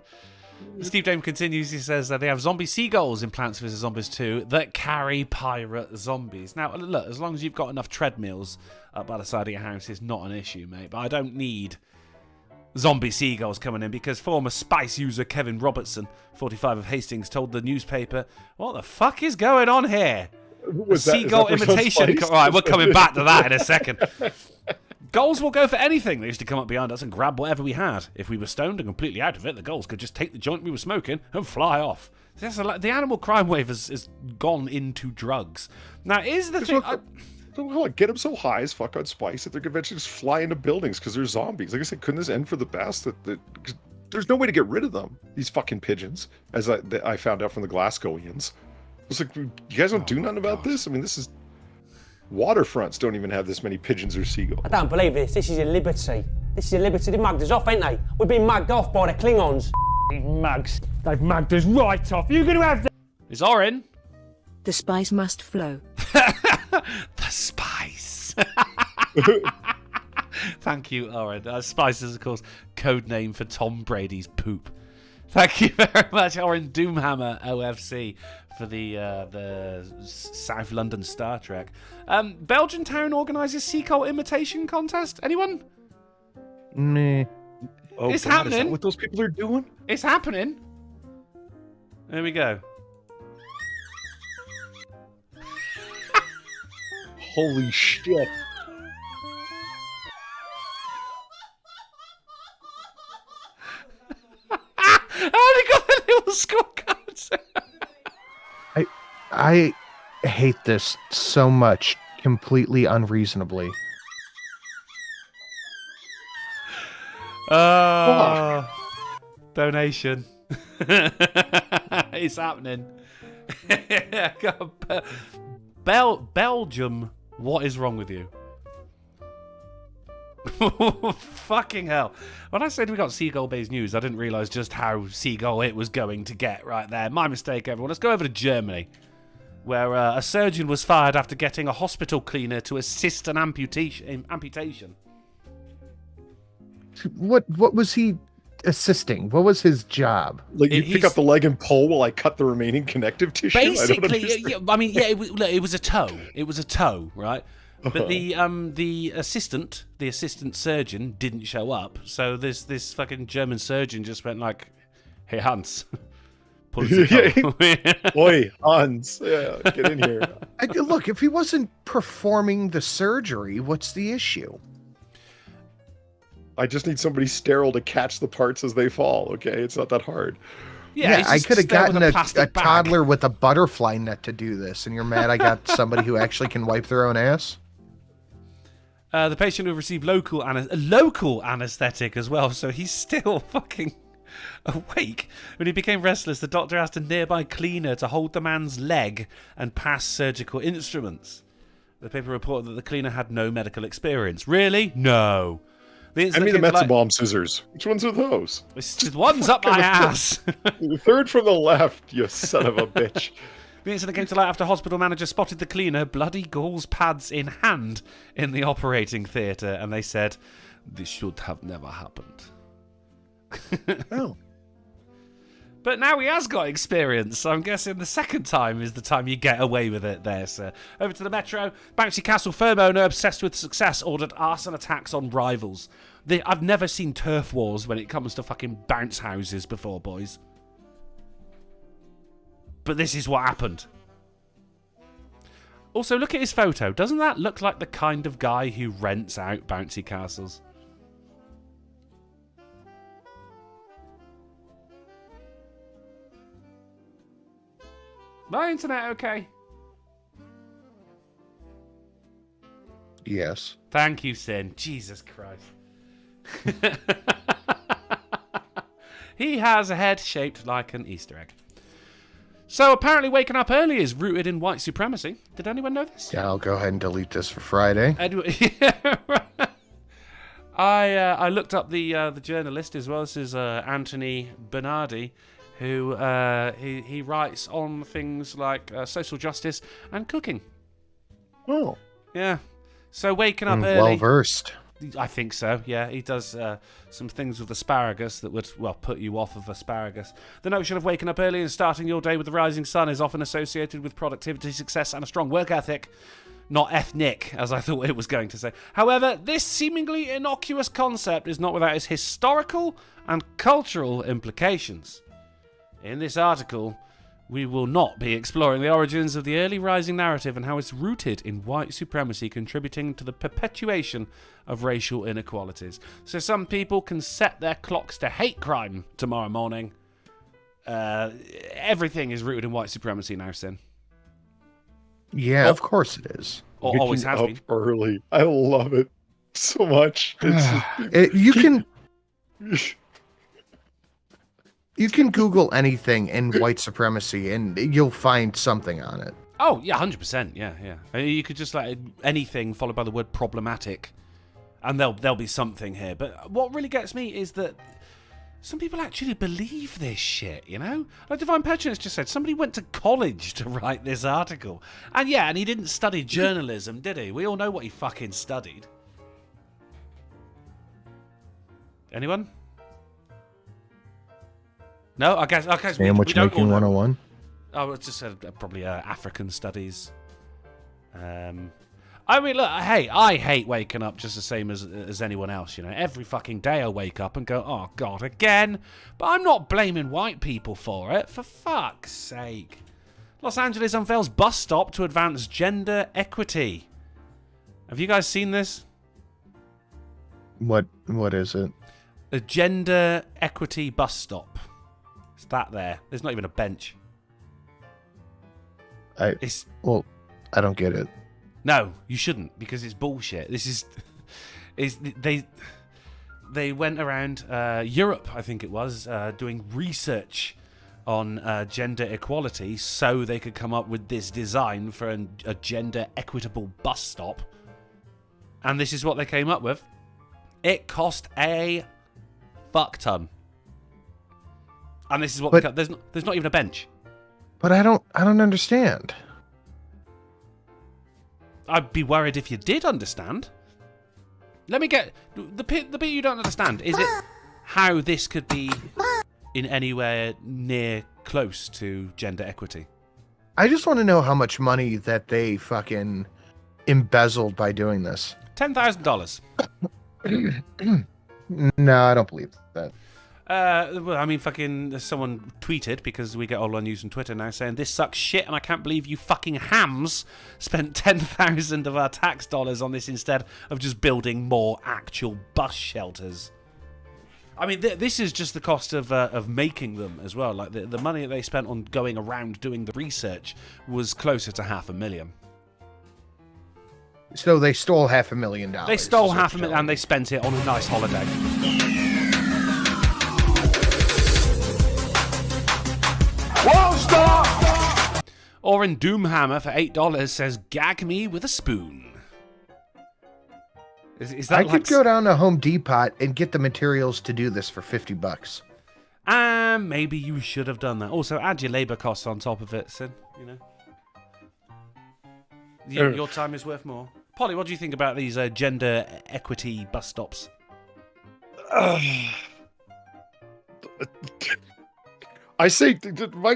Steve Dame continues. He says that they have zombie seagulls in Plants vs Zombies 2 that carry pirate zombies. Now, look, as long as you've got enough treadmills up by the side of your house, it's not an issue, mate. But I don't need zombie seagulls coming in because former Spice user Kevin Robertson, 45 of Hastings, told the newspaper, "What the fuck is going on here? Is that Seagull from imitation." Spice? Right, we're coming back to that in a second. Gulls will go for anything. They used to come up behind us and grab whatever we had. If we were stoned and completely out of it, the gulls could just take the joint we were smoking and fly off. The animal crime wave has gone into drugs. Now, is the thing... Get them so high as fuck on Spice that they're going to eventually just fly into buildings because they're zombies. Like I said, couldn't this end for the best? Cause there's no way to get rid of them, these fucking pigeons, as I found out from the Glasgowians. It's like, you guys don't do nothing about this? I mean, this is... Waterfronts don't even have this many pigeons or seagulls. I don't believe this. This is a liberty. This is a liberty. They've mugged us off, ain't they? We've been mugged off by the Klingons. Mugs. They've mugged us right off. You're going to have... Is Orin? The spice must flow. The spice. Thank you, Orin. Spice is, of course, code name for Tom Brady's poop. Thank you very much, Orin Doomhammer OFC, for the South London Star Trek. Belgian town organises seagull imitation contest. Anyone? Meh. Oh, It's God, is happening. that what those people are doing? It's happening. There we go. Holy shit. Oh, they got the little scorecards. I hate this so much, completely unreasonably. Donation. It's happening. Belgium, what is wrong with you? Fucking hell. When I said we got seagull-based news, I didn't realise just how seagull it was going to get right there. My mistake, everyone. Let's go over to Germany, where a surgeon was fired after getting a hospital cleaner to assist an amputation. What was he assisting? What was his job? Like, you pick up the leg and pull while I cut the remaining connective tissue? I don't Basically, understand. it was a toe. It was a toe, right? But the assistant surgeon didn't show up, so this fucking German surgeon just went like, "Hey Hans, pull his toe." Oi, Hans, yeah, get in here. Look, if he wasn't performing the surgery, what's the issue? I just need somebody sterile to catch the parts as they fall, okay? It's not that hard. Yeah, I could have gotten a plastic bag. toddler with a butterfly net to do this, and you're mad I got somebody who actually can wipe their own ass? The patient will receive local anaesthetic as well, so he's still fucking awake. When he became restless, the doctor asked a nearby cleaner to hold the man's leg and pass surgical instruments. The paper reported that the cleaner had no medical experience. Really? No. Hand me the Metzenbaum scissors. Which ones are those? One's up my ass. The third from the left, you son of a bitch. The incident came to light after hospital manager spotted the cleaner, bloody gauze pads in hand, in the operating theatre, and they said, this should have never happened. Oh. But now he has got experience, so I'm guessing the second time is the time you get away with it there, sir. Over to the Metro. Bouncy Castle firm owner, obsessed with success, ordered arson attacks on rivals. I've never seen turf wars when it comes to fucking bounce houses before, boys. But this is what happened. Also, look at his photo. Doesn't that look like the kind of guy who rents out bouncy castles? My internet okay? Yes. Thank you, Sin. Jesus Christ. He has a head shaped like an Easter egg. So apparently waking up early is rooted in white supremacy. Did anyone know this? Yeah, I'll go ahead and delete this for Friday. I looked up the journalist as well. This is Anthony Bernardi, who he writes on things like social justice and cooking. Oh. Yeah. So waking up early. Well versed. I think so, yeah. He does some things with asparagus that would, well, put you off of asparagus. The notion of waking up early and starting your day with the rising sun is often associated with productivity, success, and a strong work ethic. Not ethnic, as I thought it was going to say. However, this seemingly innocuous concept is not without its historical and cultural implications. In this article, we will not be exploring the origins of the early rising narrative and how it's rooted in white supremacy, contributing to the perpetuation of racial inequalities. So some people can set their clocks to hate crime tomorrow morning. Everything is rooted in white supremacy now, Sin. Yeah, of course it is. Or always has been. Early. I love it so much. You can Google anything in white supremacy and you'll find something on it. Oh, yeah, 100%. Yeah. You could just like anything followed by the word problematic, and there'll be something here. But what really gets me is that some people actually believe this shit, you know? Like Divine Petronus just said, somebody went to college to write this article. And yeah, and he didn't study journalism, did he? We all know what he fucking studied. Anyone? No, I guess Sandwich making 101. Oh, it's just probably African studies. I mean, look, hey, I hate waking up just the same as anyone else, you know. Every fucking day I wake up and go, oh, God, again? But I'm not blaming white people for it, for fuck's sake. Los Angeles unveils bus stop to advance gender equity. Have you guys seen this? What is it? A gender equity bus stop. It's that there. There's not even a bench. I don't get it. No, you shouldn't, because it's bullshit. This is they went around Europe, I think it was, doing research on gender equality so they could come up with this design for a gender equitable bus stop. And this is what they came up with. It cost a fuck ton. And this is what there's not even a bench. But I don't understand. I'd be worried if you did understand. Let me get the bit you don't understand. Is it how this could be in anywhere near close to gender equity? I just want to know how much money that they fucking embezzled by doing this. $10,000. No, I don't believe that. Well, I mean, fucking someone tweeted, because we get all our news on Twitter now, saying this sucks shit and I can't believe you fucking hams spent 10,000 of our tax dollars on this instead of just building more actual bus shelters. I mean, this is just the cost of making them as well. Like the money that they spent on going around doing the research was closer to $500,000. So they stole $500,000. They stole $500,000 and they spent it on a nice holiday. Whoa, stop! Or in Doomhammer for $8 says, "Gag me with a spoon." Is that I like... could go down to Home Depot and get the materials to do this for $50. Maybe you should have done that. Also, add your labour costs on top of it, Sid. You know, your time is worth more. Polly, what do you think about these gender equity bus stops? I say my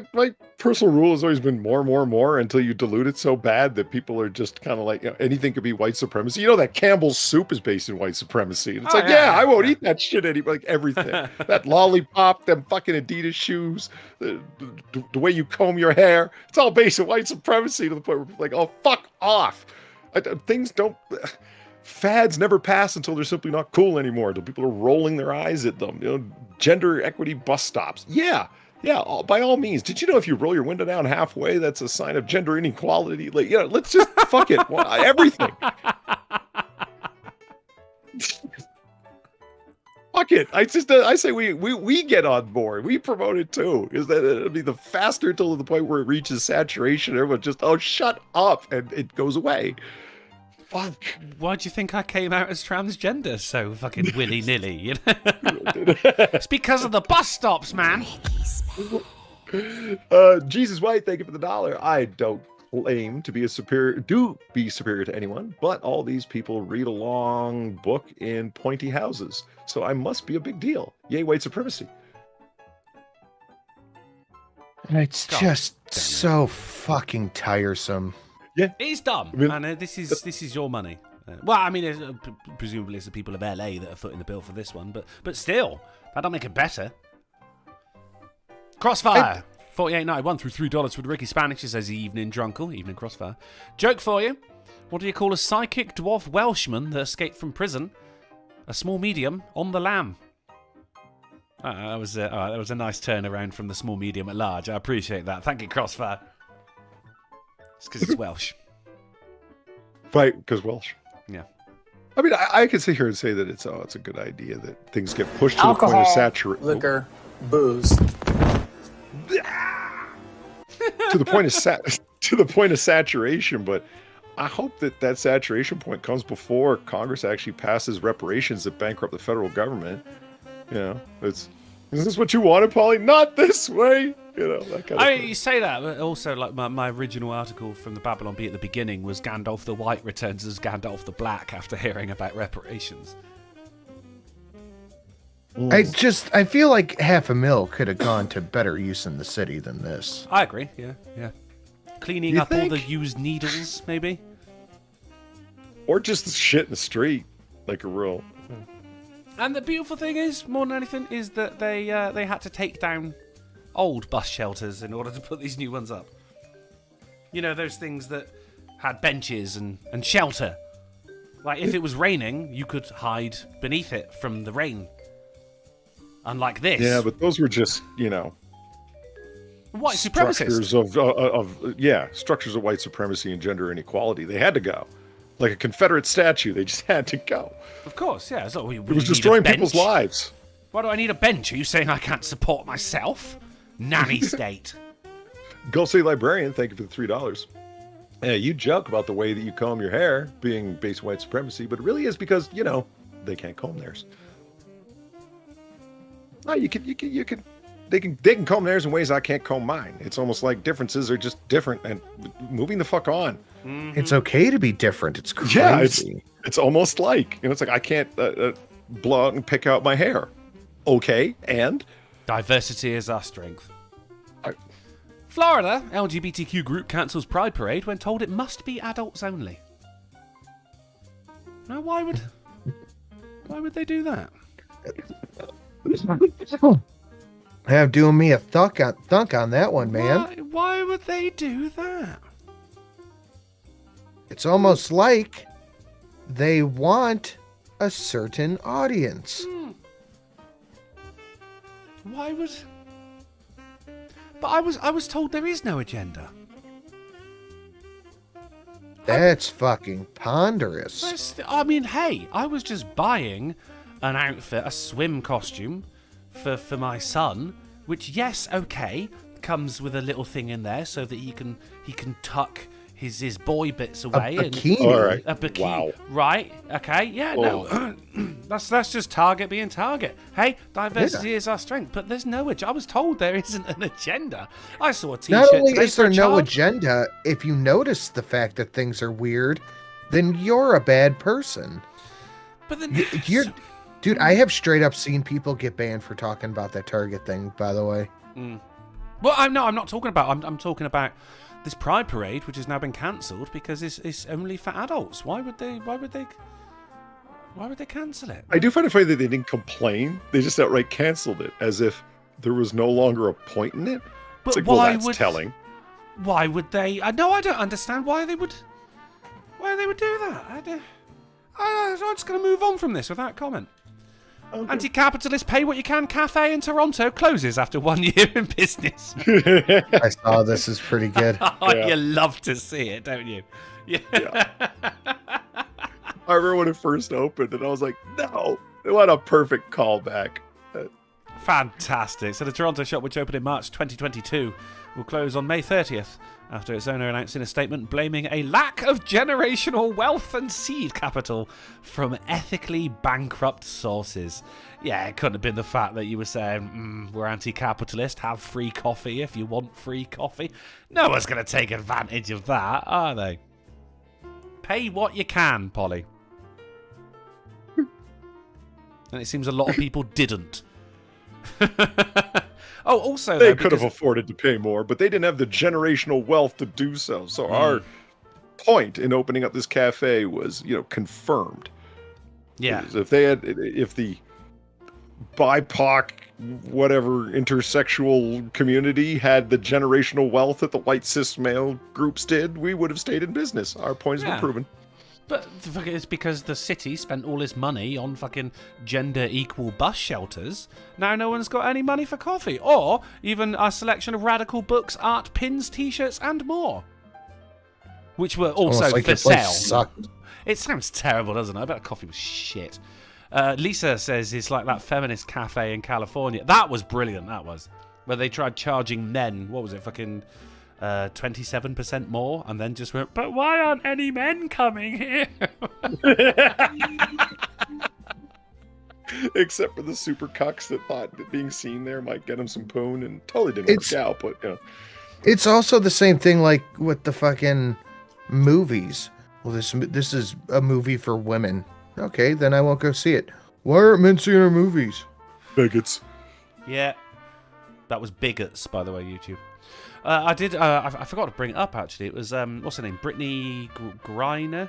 personal rule has always been more until you dilute it so bad that people are just kind of like, anything could be white supremacy. You know that Campbell's soup is based in white supremacy. And it's I won't eat that shit anymore. Like everything. That lollipop, them fucking Adidas shoes, the way you comb your hair, it's all based in white supremacy to the point where people are like, oh, fuck off. Things don't... Fads never pass until they're simply not cool anymore. Until people are rolling their eyes at them. Gender equity bus stops. Yeah, by all means. Did you know if you roll your window down halfway, that's a sign of gender inequality? Like, let's just fuck it. Everything. Fuck it. I say we get on board. We promote it too. Is that it'll be the faster until the point where it reaches saturation. Everyone just, shut up, and it goes away. Fuck. Why do you think I came out as transgender so fucking willy-nilly? You know? It's because of the bus stops, man. Jesus White, thank you for the $1. I don't claim to be superior to anyone, but all these people read a long book in pointy houses, so I must be a big deal. Yay, white supremacy. It's just so fucking tiresome. Yeah, it's dumb, man. This is your money. Well, I mean, presumably it's the people of LA that are footing the bill for this one, but still, that don't make it better. Crossfire, $48.91 through $3 with Ricky Spanish. It says evening drunkle, evening Crossfire. Joke for you. What do you call a psychic dwarf Welshman that escaped from prison? A small medium on the lam. That was a nice turnaround from the small medium at large. I appreciate that. Thank you, Crossfire. It's because it's Welsh. Right, because Welsh. Yeah. I mean, I could sit here and say that it's a good idea that things get pushed to the point of saturation. Liquor, booze. to the point of saturation, but I hope that saturation point comes before Congress actually passes reparations that bankrupt the federal government. Is this what you wanted, Polly? Not this way. That kind of thing. You say that, but also, like, my original article from the Babylon Bee at the beginning was Gandalf the White returns as Gandalf the Black after hearing about reparations. I feel like $500,000 could have gone to better use in the city than this. I agree, yeah. Cleaning up all the used needles, maybe? Or just the shit in the street, like a real... And the beautiful thing is, more than anything, is that they had to take down old bus shelters in order to put these new ones up. You know, those things that had benches and shelter. Like, if it was raining, you could hide beneath it from the rain. Unlike this. Yeah, but those were just, white supremacists. Structures of white supremacy and gender inequality. They had to go. Like a Confederate statue, they just had to go. Of course, yeah. So it was destroying people's lives. Why do I need a bench? Are you saying I can't support myself? Nanny state. Go City Librarian, thank you for the $3. Yeah, you joke about the way that you comb your hair being based white supremacy, but it really is because, they can't comb theirs. No, they can comb theirs in ways I can't comb mine. It's almost like differences are just different and moving the fuck on. Mm-hmm. It's okay to be different. It's crazy. Yeah, it's almost like, it's like I can't blow out and pick out my hair. Okay, and? Diversity is our strength. Florida, LGBTQ group cancels Pride Parade when told it must be adults only. Now, why would they do that? I'm doing me a thunk on that one, man. Why would they do that? It's almost like they want a certain audience. Why would... But I was told there is no agenda. That's fucking ponderous. I mean, hey, I was just buying an outfit, a swim costume for my son, which, yes, okay, comes with a little thing in there so that he can tuck his boy bits away. A bikini. All right. A bikini. Wow. Right. Okay. Yeah. No. That's just Target being Target. Hey, diversity is our strength. But there's no agenda. I was told there isn't an agenda. I saw a T-shirt. Not only today is for there a no child. agenda, if you notice the fact that things are weird, then you're a bad person. But then Dude, I have straight up seen people get banned for talking about that Target thing, by the way. Well, I'm not talking about. I'm talking about this Pride Parade, which has now been cancelled because it's only for adults. Why would they cancel it? I do find it funny that they didn't complain. They just outright canceled it, as if there was no longer a point in it. But It's like, why well, that's would telling. Why would they? I don't understand why they would do that. I'm just going to move on from this without comment. Okay. Anti-capitalist pay what you can cafe in Toronto closes after 1 year in business. I saw this is pretty good. Yeah. You love to see it, don't you? Yeah. I remember when it first opened, and I was like, no, what a perfect callback. Fantastic. So the Toronto shop, which opened in March 2022, will close on May 30th after its owner announced in a statement blaming a lack of generational wealth and seed capital from ethically bankrupt sources. Yeah, it couldn't have been the fact that you were saying, we're anti-capitalist, have free coffee if you want free coffee. No one's going to take advantage of that, are they? Pay what you can, Polly. And it seems a lot of people didn't. Oh, also, They could have afforded to pay more, but they didn't have the generational wealth to do so. So our point in opening up this cafe was, confirmed. Yeah. If the BIPOC, whatever, intersexual community had the generational wealth that the white cis male groups did, we would have stayed in business. Our point has been proven. But it's because the city spent all its money on fucking gender equal bus shelters. Now no one's got any money for coffee. Or even a selection of radical books, art, pins, t-shirts and more. Which were also like for your place sale. sucked. It sounds terrible, doesn't it? I bet coffee was shit. Lisa says it's like that feminist cafe in California. That was brilliant, that was. Where they tried charging men, what was it, fucking 27% more, and then just went, but why aren't any men coming here? Except for the super cucks that thought that being seen there might get them some poon, and totally didn't work out, but, It's also the same thing like with the fucking movies. Well, this is a movie for women. Okay, then I won't go see it. Why aren't men seeing our movies? Bigots. Yeah. That was bigots, by the way, YouTube. I forgot to bring it up, actually. It was, what's her name? Brittany Griner?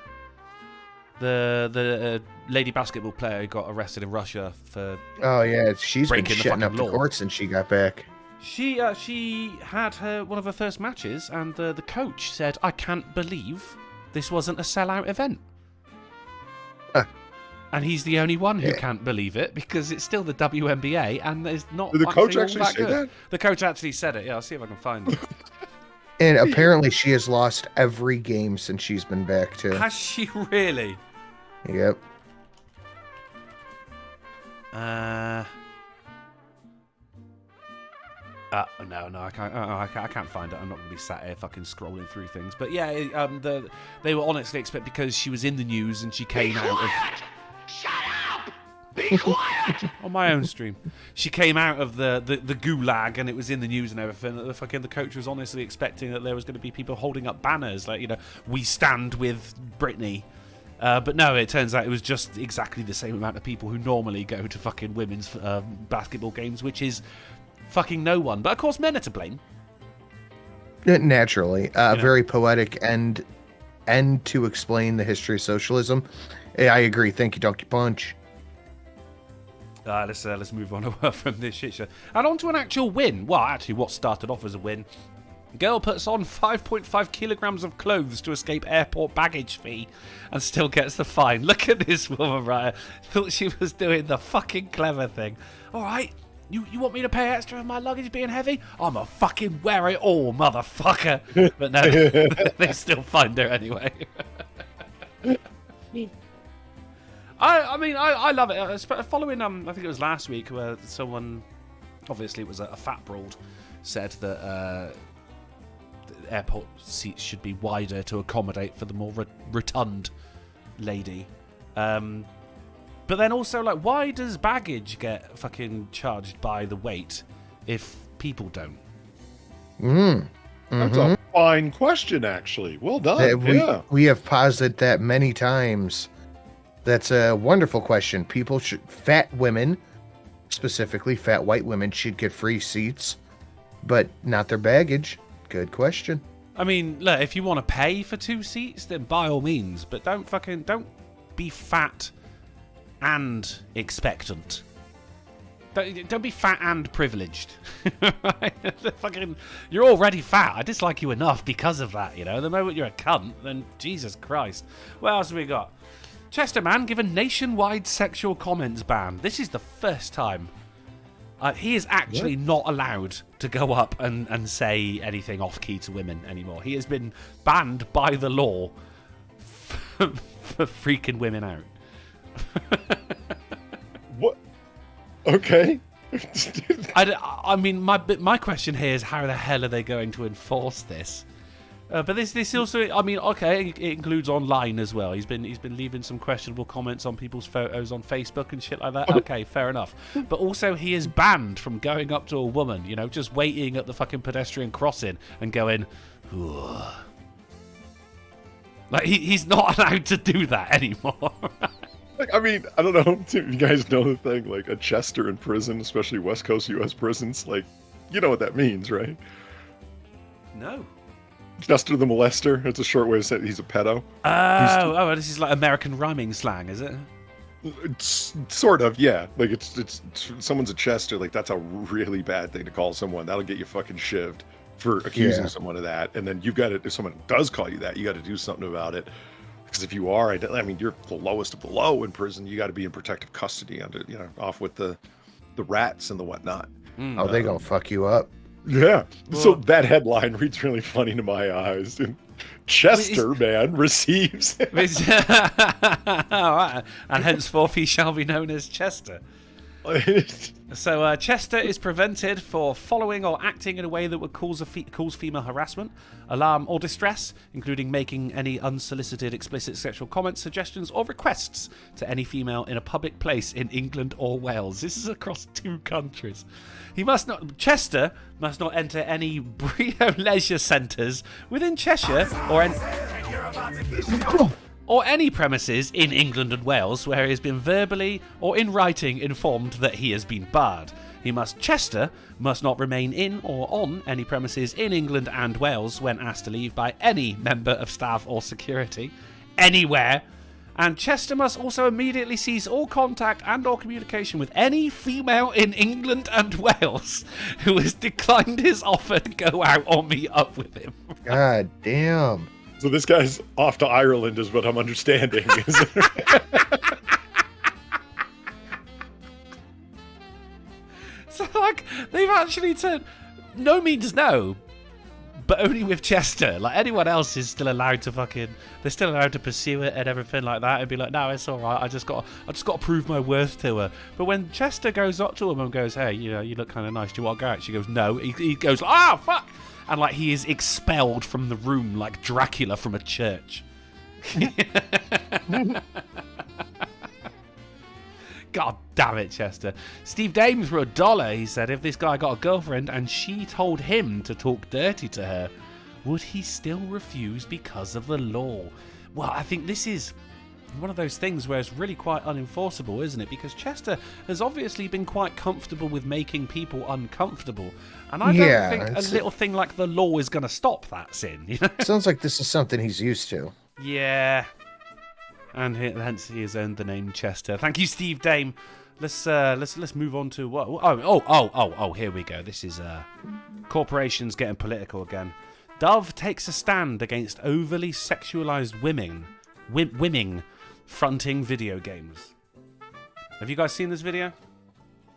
The lady basketball player who got arrested in Russia for... Oh, yeah, she's been breaking the shitting up fucking the law. court since she got back. She had one of her first matches, and the coach said, I can't believe this wasn't a sellout event. And he's the only one who can't believe it, because it's still the WNBA, and there's not... Did the coach actually all actually say good. that? The coach actually said it. Yeah, I'll see if I can find it. And apparently she has lost every game since she's been back, too. Has she really? Yep. No, I can't. I can't find it. I'm not going to be sat here fucking scrolling through things. But yeah, they were honestly expect because she was in the news and she came out of. Shut up! Be quiet! On my own stream, she came out of the gulag and it was in the news and everything. The coach was honestly expecting that there was going to be people holding up banners like, we stand with Britney. But no, it turns out it was just exactly the same amount of people who normally go to fucking women's basketball games, which is fucking no one. But of course, men are to blame. Naturally. Very poetic and to explain the history of socialism. Yeah, I agree. Thank you, Donkey Punch. Let's move on from this shit show. And on to an actual win. Well, actually, what started off as a win. Girl puts on 5.5 kilograms of clothes to escape airport baggage fee and still gets the fine. Look at this woman, right? Thought she was doing the fucking clever thing. All right, You want me to pay extra for my luggage being heavy? I'm a fucking wear it all, motherfucker. But no, they still find her anyway. I mean, I love it. Following, I think it was last week, where someone, obviously it was a fat broad, said that the airport seats should be wider to accommodate for the more rotund lady. But then also, like, why does baggage get fucking charged by the weight if people don't? That's a fine question, actually. Well done. We have posited that many times. That's a wonderful question. Fat women, specifically fat white women, should get free seats, but not their baggage. Good question. I mean, look, if you want to pay for 2 seats, then by all means, but don't be fat and expectant. Don't be fat and privileged. Fucking, you're already fat. I dislike you enough because of that, you know. The moment you're a cunt, then Jesus Christ. What else have we got? Chester man given nationwide sexual comments ban. This is the first time. He is actually not allowed to go up and say anything off-key to women anymore. He has been banned by the law for freaking women out. What? Okay. I mean, my question here is, how the hell are they going to enforce this? But this also, I mean, okay, it includes online as well. He's been leaving some questionable comments on people's photos on Facebook and shit like that. Okay, fair enough. But also, he is banned from going up to a woman, you know, just waiting at the fucking pedestrian crossing and going, "Ooh." Like he's not allowed to do that anymore. Like, I mean, I don't know if you guys know the thing, like a Chester in prison, especially West Coast U.S. prisons. Like, you know what that means, right? No. Chester the molester. It's a short way to say he's a pedo. Oh, this is like American rhyming slang, is it? It's sort of, yeah. Like it's someone's a Chester. Like, that's a really bad thing to call someone. That'll get you fucking shivved for accusing someone of that. And then you've got to, if someone does call you that, you got to do something about it. Because if you are, I mean, you're the lowest of the low in prison. You got to be in protective custody under, you know, off with the rats and the whatnot. Oh, they gonna fuck you up. Yeah. Well, so that headline reads really funny to my eyes. Chester, man, receives. And henceforth he shall be known as Chester. So Chester is prevented for following or acting in a way that would cause female harassment, alarm, or distress, including making any unsolicited, explicit sexual comments, suggestions, or requests to any female in a public place in England or Wales. This is across 2 countries. Chester must not enter any Brio leisure centres within Cheshire or any premises in England and Wales where he has been verbally or in writing informed that he has been barred. Chester must not remain in or on any premises in England and Wales when asked to leave by any member of staff or security, anywhere. And Chester must also immediately cease all contact and or communication with any female in England and Wales who has declined his offer to go out or meet up with him. God damn. So this guy's off to Ireland is what I'm understanding. So, like, they've actually turned... No means no, but only with Chester. Like, anyone else is still allowed to fucking... They're still allowed to pursue it and everything like that and be like, no, it's all right. I just got to prove my worth to her. But when Chester goes up to him and goes, hey, you know, you look kind of nice. Do you want to go out? She goes, no. He goes, ah, fuck! And, like, he is expelled from the room like Dracula from a church. God damn it, Chester. Steve Dames for $1. He said, if this guy got a girlfriend and she told him to talk dirty to her, would he still refuse because of the law? Well, I think this is one of those things where it's really quite unenforceable, isn't it? Because Chester has obviously been quite comfortable with making people uncomfortable. And I don't think a little thing like the law is going to stop that sin. You know? Sounds like this is something he's used to. Yeah. And hence he has earned the name Chester. Thank you, Steve Dame. Let's move on to what? Oh, here we go. This is corporations getting political again. Dove takes a stand against overly sexualized women fronting video games. Have you guys seen this video?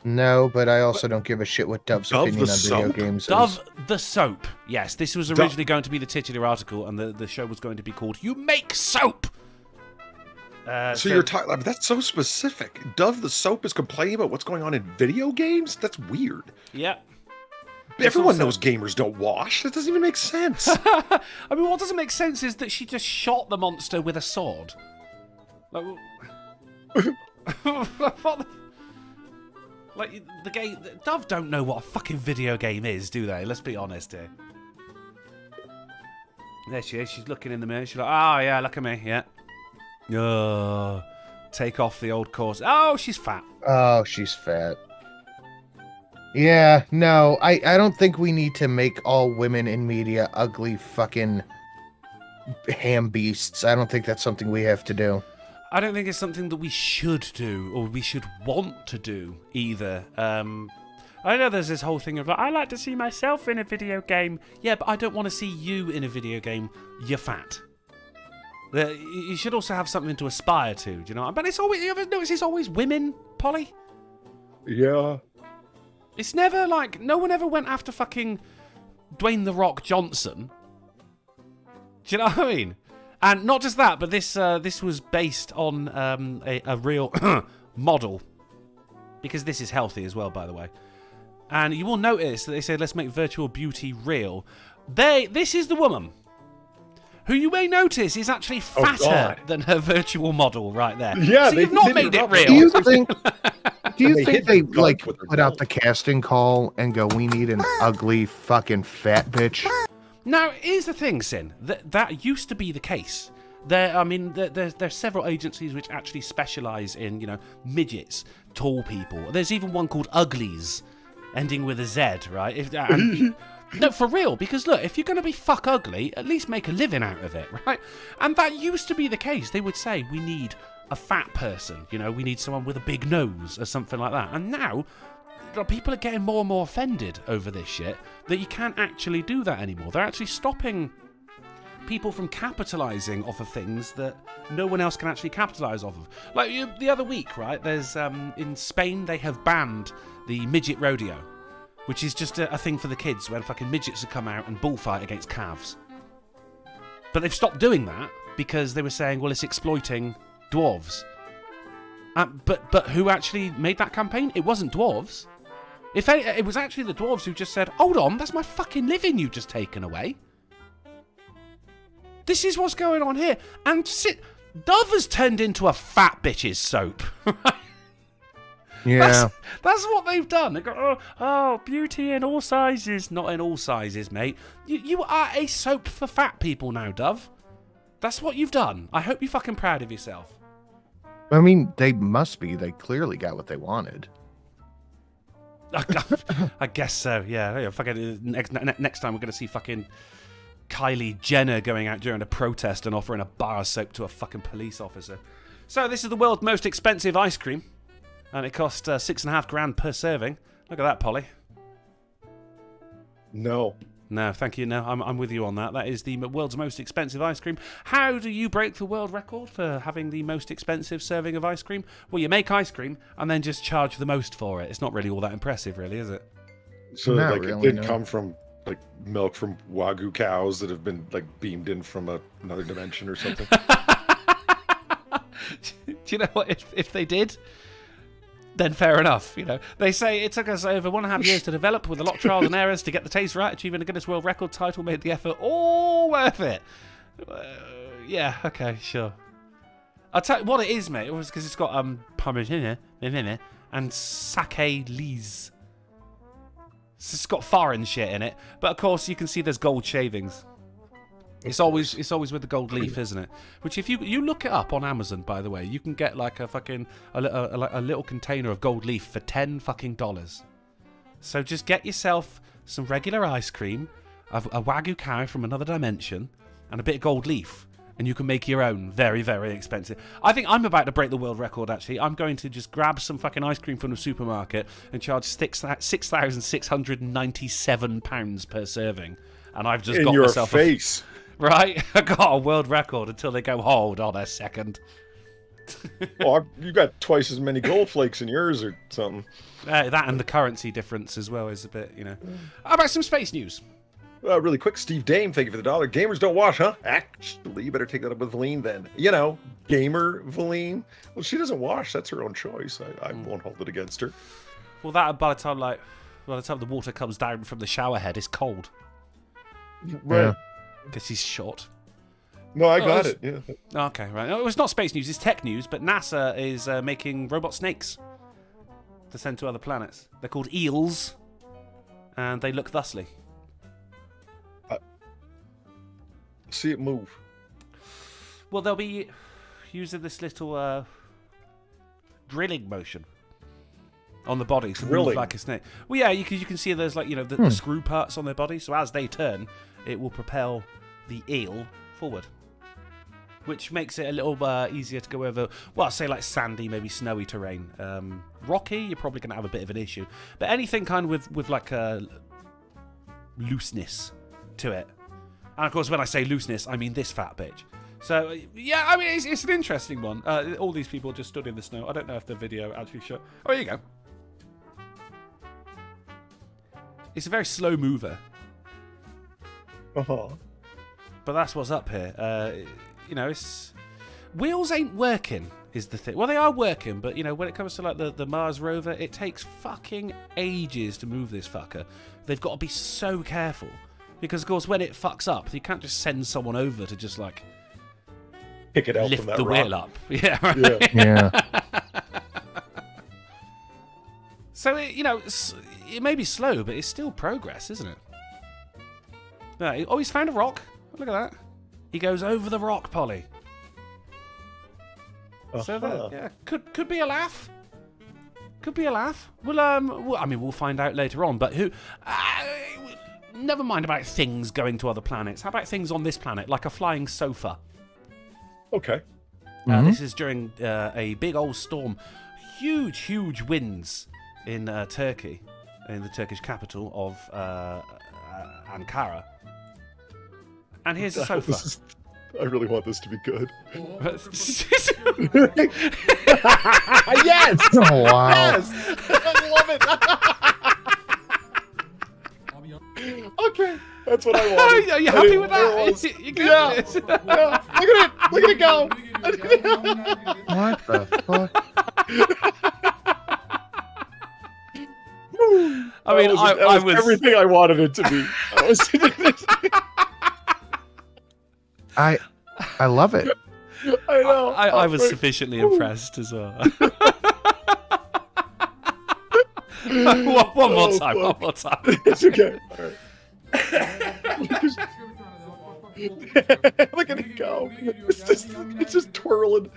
No, but I also don't give a shit what Dove's Dove opinion the on video soap? games is. Dove the soap. Yes, this was originally going to be the titular article, and the show was going to be called "You Make Soap." So you're talking. That's so specific. Dove the soap is complaining about what's going on in video games. That's weird. Yeah. Everyone knows gamers don't wash. That doesn't even make sense. I mean, what doesn't make sense is that she just shot the monster with a sword. Like, what the... Like, the game... Dove don't know what a fucking video game is, do they? Let's be honest here. There she is. She's looking in the mirror. She's like, oh, yeah, look at me. Yeah. Take off the old course. Oh, she's fat. Oh, she's fat. Yeah, no, I don't think we need to make all women in media ugly fucking ham beasts. I don't think that's something we have to do. I don't think it's something that we should do, or we should want to do, either. I know there's this whole thing of, like, I like to see myself in a video game. Yeah, but I don't want to see you in a video game. You're fat. You should also have something to aspire to, do you know? But it's always, you ever notice it's always women, Polly? Yeah. It's never like, no one ever went after fucking Dwayne The Rock Johnson. Do you know what I mean? And not just that, but this was based on a real model. Because this is healthy as well, by the way. And you will notice that they said, let's make virtual beauty real. This is the woman who you may notice is actually fatter than her virtual model right there. Yeah, so you've not made it real. Do you think they like put out the casting call and go, we need an ugly fucking fat bitch? Now, here's the thing, Sin. That used to be the case. There's several agencies which actually specialise in, you know, midgets, tall people. There's even one called Uglies, ending with a Z, right? No, for real, because look, if you're going to be fuck ugly, at least make a living out of it, right? And that used to be the case. They would say, we need a fat person, you know, we need someone with a big nose or something like that. And now, people are getting more and more offended over this shit, that you can't actually do that anymore. They're actually stopping people from capitalising off of things that no one else can actually capitalise off of. Like, the other week, right, there's, in Spain, they have banned the midget rodeo, which is just a thing for the kids when fucking midgets would come out and bullfight against calves. But they've stopped doing that because they were saying, well, it's exploiting dwarves. But who actually made that campaign? It wasn't dwarves. It was actually the dwarves who just said, hold on, that's my fucking living you've just taken away. This is what's going on here. And Dove has turned into a fat bitch's soap. Yeah. That's what they've done. They go, oh, beauty in all sizes. Not in all sizes, mate. You are a soap for fat people now, Dove. That's what you've done. I hope you're fucking proud of yourself. I mean, they must be. They clearly got what they wanted. I guess so, yeah. Fucking next time we're going to see fucking Kylie Jenner going out during a protest and offering a bar of soap to a fucking police officer. So this is the world's most expensive ice cream. And it cost $6.5 per serving. Look at that, Polly. No, thank you. No, I'm with you on that. That is the world's most expensive ice cream. How do you break the world record for having the most expensive serving of ice cream? Well, you make ice cream and then just charge the most for it. It's not really all that impressive, really, is it? So Not like really, it did no. come from like milk from Wagyu cows that have been like beamed in from another dimension or something. Do you know what? If they did, then fair enough. You know, they say it took us over 1.5 years to develop, with a lot of trials and errors to get the taste right. Achieving a Guinness World Record title made the effort all worth it. Yeah, okay, sure. I'll tell you what it is, mate. It was because it's got parmesan and sake lise. It's got foreign shit in it, but of course you can see there's gold shavings. It's always with the gold leaf, isn't it? Which, if you look it up on Amazon, by the way, you can get like a fucking a little container of gold leaf for $10 fucking. So just get yourself some regular ice cream, a Wagyu cow from another dimension, and a bit of gold leaf, and you can make your own. Very, very expensive. I think I'm about to break the world record, actually. I'm going to just grab some fucking ice cream from the supermarket and charge £6,697 per serving. And I've just got myself face. Right? I got a world record until they go, hold on a second. Oh, you got twice as many gold flakes in yours or something. That and the currency difference as well is a bit, How about some space news? Really quick, Steve Dame, thank you for the $1. Gamers don't wash, huh? Actually, you better take that up with Valine then. Gamer Valine. Well, she doesn't wash. That's her own choice. I won't hold it against her. Well, that by the time the water comes down from the shower head, it's cold. Right. Because he's short. No, I got it. Yeah. Okay, right. No, it's not space news. It's tech news. But NASA is making robot snakes to send to other planets. They're called eels, and they look thusly. See it move. Well, they'll be using this little drilling motion on the body to move like a snake. Well, yeah, you can see there's like the screw parts on their body. So as they turn, it will propel the eel forward, which makes it a little easier to go over. Well, say like sandy, maybe snowy terrain. Rocky, you're probably going to have a bit of an issue. But anything kind of with like a looseness to it. And of course, when I say looseness, I mean this fat bitch. So, yeah, I mean, it's an interesting one. All these people just stood in the snow. I don't know if the video actually showed. Oh, here you go. It's a very slow mover. Uh-huh. But that's what's up here. It's... Wheels ain't working, is the thing. Well, they are working, but, when it comes to, like, the Mars rover, it takes fucking ages to move this fucker. They've got to be so careful. Because, of course, when it fucks up, you can't just send someone over to just, like... Pick it out lift from that the rock. wheel up. Yeah, right? Yeah. So, it may be slow, but it's still progress, isn't it? Yeah, he's found a rock. Look at that. He goes over the rock, Polly. So that, yeah, could be a laugh. Could be a laugh. We'll find out later on. But never mind about things going to other planets. How about things on this planet, like a flying sofa? Okay. This is during a big old storm. Huge winds in Turkey, in the Turkish capital of Ankara. And here's a sofa. I really want this to be good. Yes! Oh, wow. Yes! I love it. Okay, that's what I wanted. Are you happy with that? You good? Yeah. Look at it go. What the fuck? I mean, that was everything I wanted it to be. I love it. I know. I was sufficiently impressed as well. one more time. It's okay. All right. Look at it go. It's just twirling.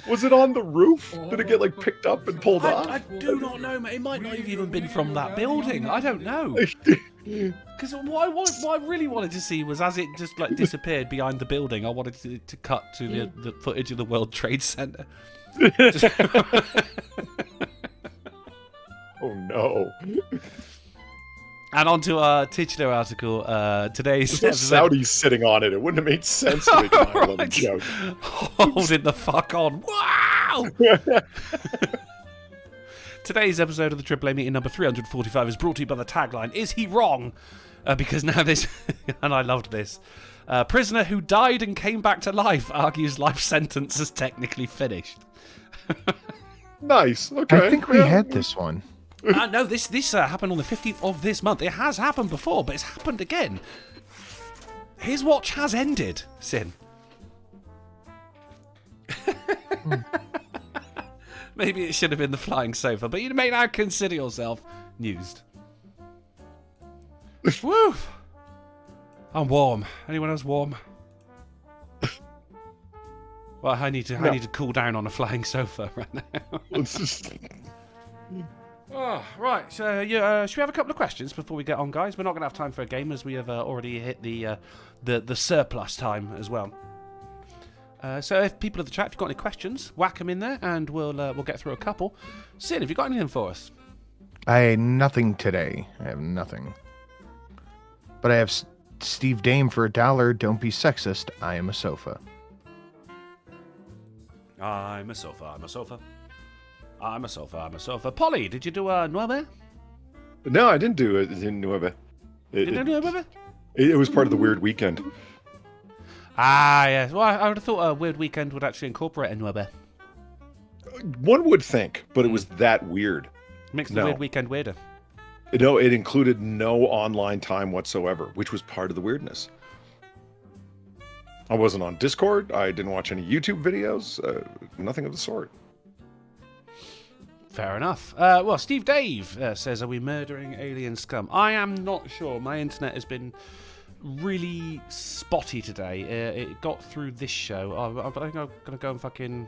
Was it on the roof? Did it get like picked up and pulled off? I do not know, mate. It might not have even been from that building. I don't know. Because what I really wanted to see was as it just like disappeared behind the building, I wanted to cut to the footage of the World Trade Center. Oh no. And onto our Titchener article, today's There's no Saudis sitting on it. It wouldn't have made sense to make a 9/11 joke. Holding the fuck on. Wow! Today's episode of the AAA Meeting number 345 is brought to you by the tagline, Is he wrong? Because now this, and I loved this, prisoner who died and came back to life argues life sentence is technically finished. Nice, okay. I think we had this one. No, this happened on the 15th of this month. It has happened before, but it's happened again. His watch has ended, Sin. Maybe it should have been the flying sofa, but you may now consider yourself newsed. Woo! I'm warm. Anyone else warm? Well, I need to cool down on a flying sofa right now. Let's just... Oh, right. So, should we have a couple of questions before we get on, guys? We're not going to have time for a game as we have already hit the surplus time as well. So, if people in the chat, if you've got any questions, whack them in there, and we'll get through a couple. Sid, have you got anything for us? I nothing today. I have nothing. But I have Steve Dame for $1. Don't be sexist. I am a sofa. I'm a sofa. I'm a sofa. I'm a sofa. I'm a sofa. Polly, did you do a nueve? No, I didn't do it in Nueve. It was part of the weird weekend. Ah, yes. Well, I would have thought a weird weekend would actually incorporate a nueve. One would think, but it was that weird. Makes the weird weekend weirder. No, it included no online time whatsoever, which was part of the weirdness. I wasn't on Discord. I didn't watch any YouTube videos. Nothing of the sort. Fair enough. Well, Steve Dave says, are we murdering alien scum? I am not sure. My internet has been really spotty today. It got through this show. I think I'm going to go and fucking...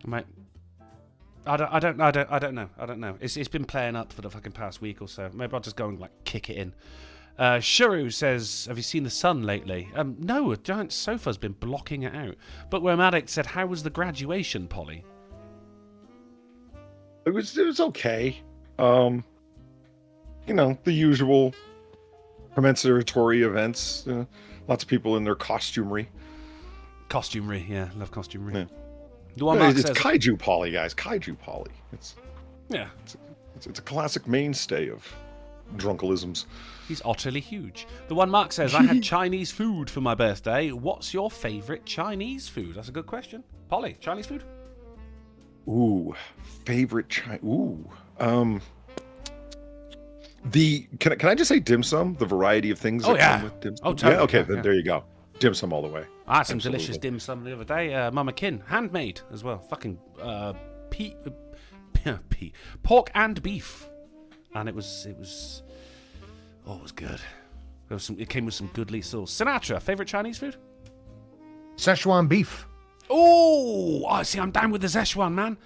Mate, I don't know. It's been playing up for the fucking past week or so. Maybe I'll just go and like kick it in. Shuru says, have you seen the sun lately? No, a giant sofa's been blocking it out. Bookworm Addict said, how was the graduation, Polly? It was okay. You know, the usual commensuratory events. Lots of people in their costumery. Costumery, yeah. Love costumery. Yeah. The one it's says, Kaiju Polly, guys. Kaiju Polly. It's a classic mainstay of drunkelisms. He's utterly huge. The one Mark says, I had Chinese food for my birthday. What's your favourite Chinese food? That's a good question. Polly, Chinese food? Ooh, favorite Chinese. Ooh. Can I just say dim sum? The variety of things that come with dim sum? Oh, totally. Yeah, okay, then there you go. Dim sum all the way. I had some delicious dim sum the other day. Mama Kin, handmade as well. Fucking pork and beef, and it was good. It came with some goodly sauce. Sinatra, favorite Chinese food? Szechuan beef. Oh, see, I'm down with the Szechuan, man.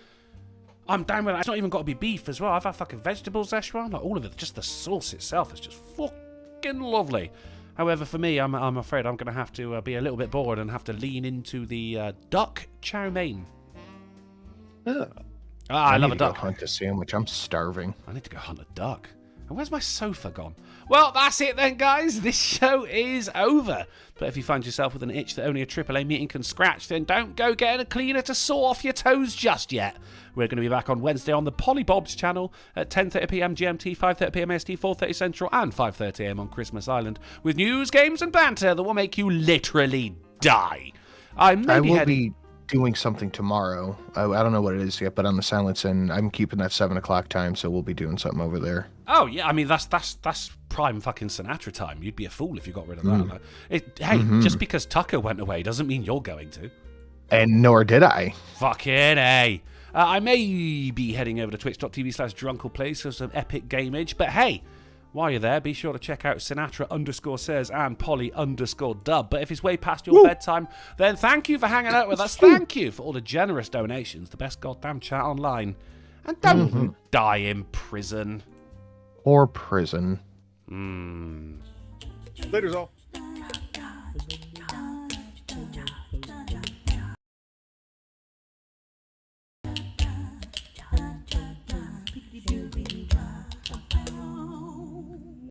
I'm down with it. It's not even got to be beef as well. I've had fucking vegetable Szechuan, like all of it. Just the sauce itself is just fucking lovely. However, for me, I'm afraid I'm going to have to be a little bit bored and have to lean into the duck chow mein. Yeah. I love a duck. Go hunt a sandwich. I'm starving. I need to go hunt a duck. And where's my sofa gone? Well, that's it then, guys. This show is over. But if you find yourself with an itch that only a AAA meeting can scratch, then don't go getting a cleaner to saw off your toes just yet. We're going to be back on Wednesday on the Pollybobs channel at 10:30pm GMT, 5:30pm ST, 4:30 Central, and 5:30am on Christmas Island with news, games, and banter that will make you literally die. I will be doing something tomorrow. I don't know what it is yet, but on the Silence, and I'm keeping that 7 o'clock time, so we'll be doing something over there. Oh yeah, I mean that's prime fucking Sinatra time. You'd be a fool if you got rid of that. Like, just because Tucker went away doesn't mean you're going to. And nor did I. Fucking A. I may be heading over to twitch.tv/drunkleplays for some epic gameage, but hey, while you're there, be sure to check out Sinatra_says and Polly_dub. But if it's way past your bedtime, then thank you for hanging out with us. Thank you for all the generous donations. The best goddamn chat online. And don't die in prison. Or prison. Later's all.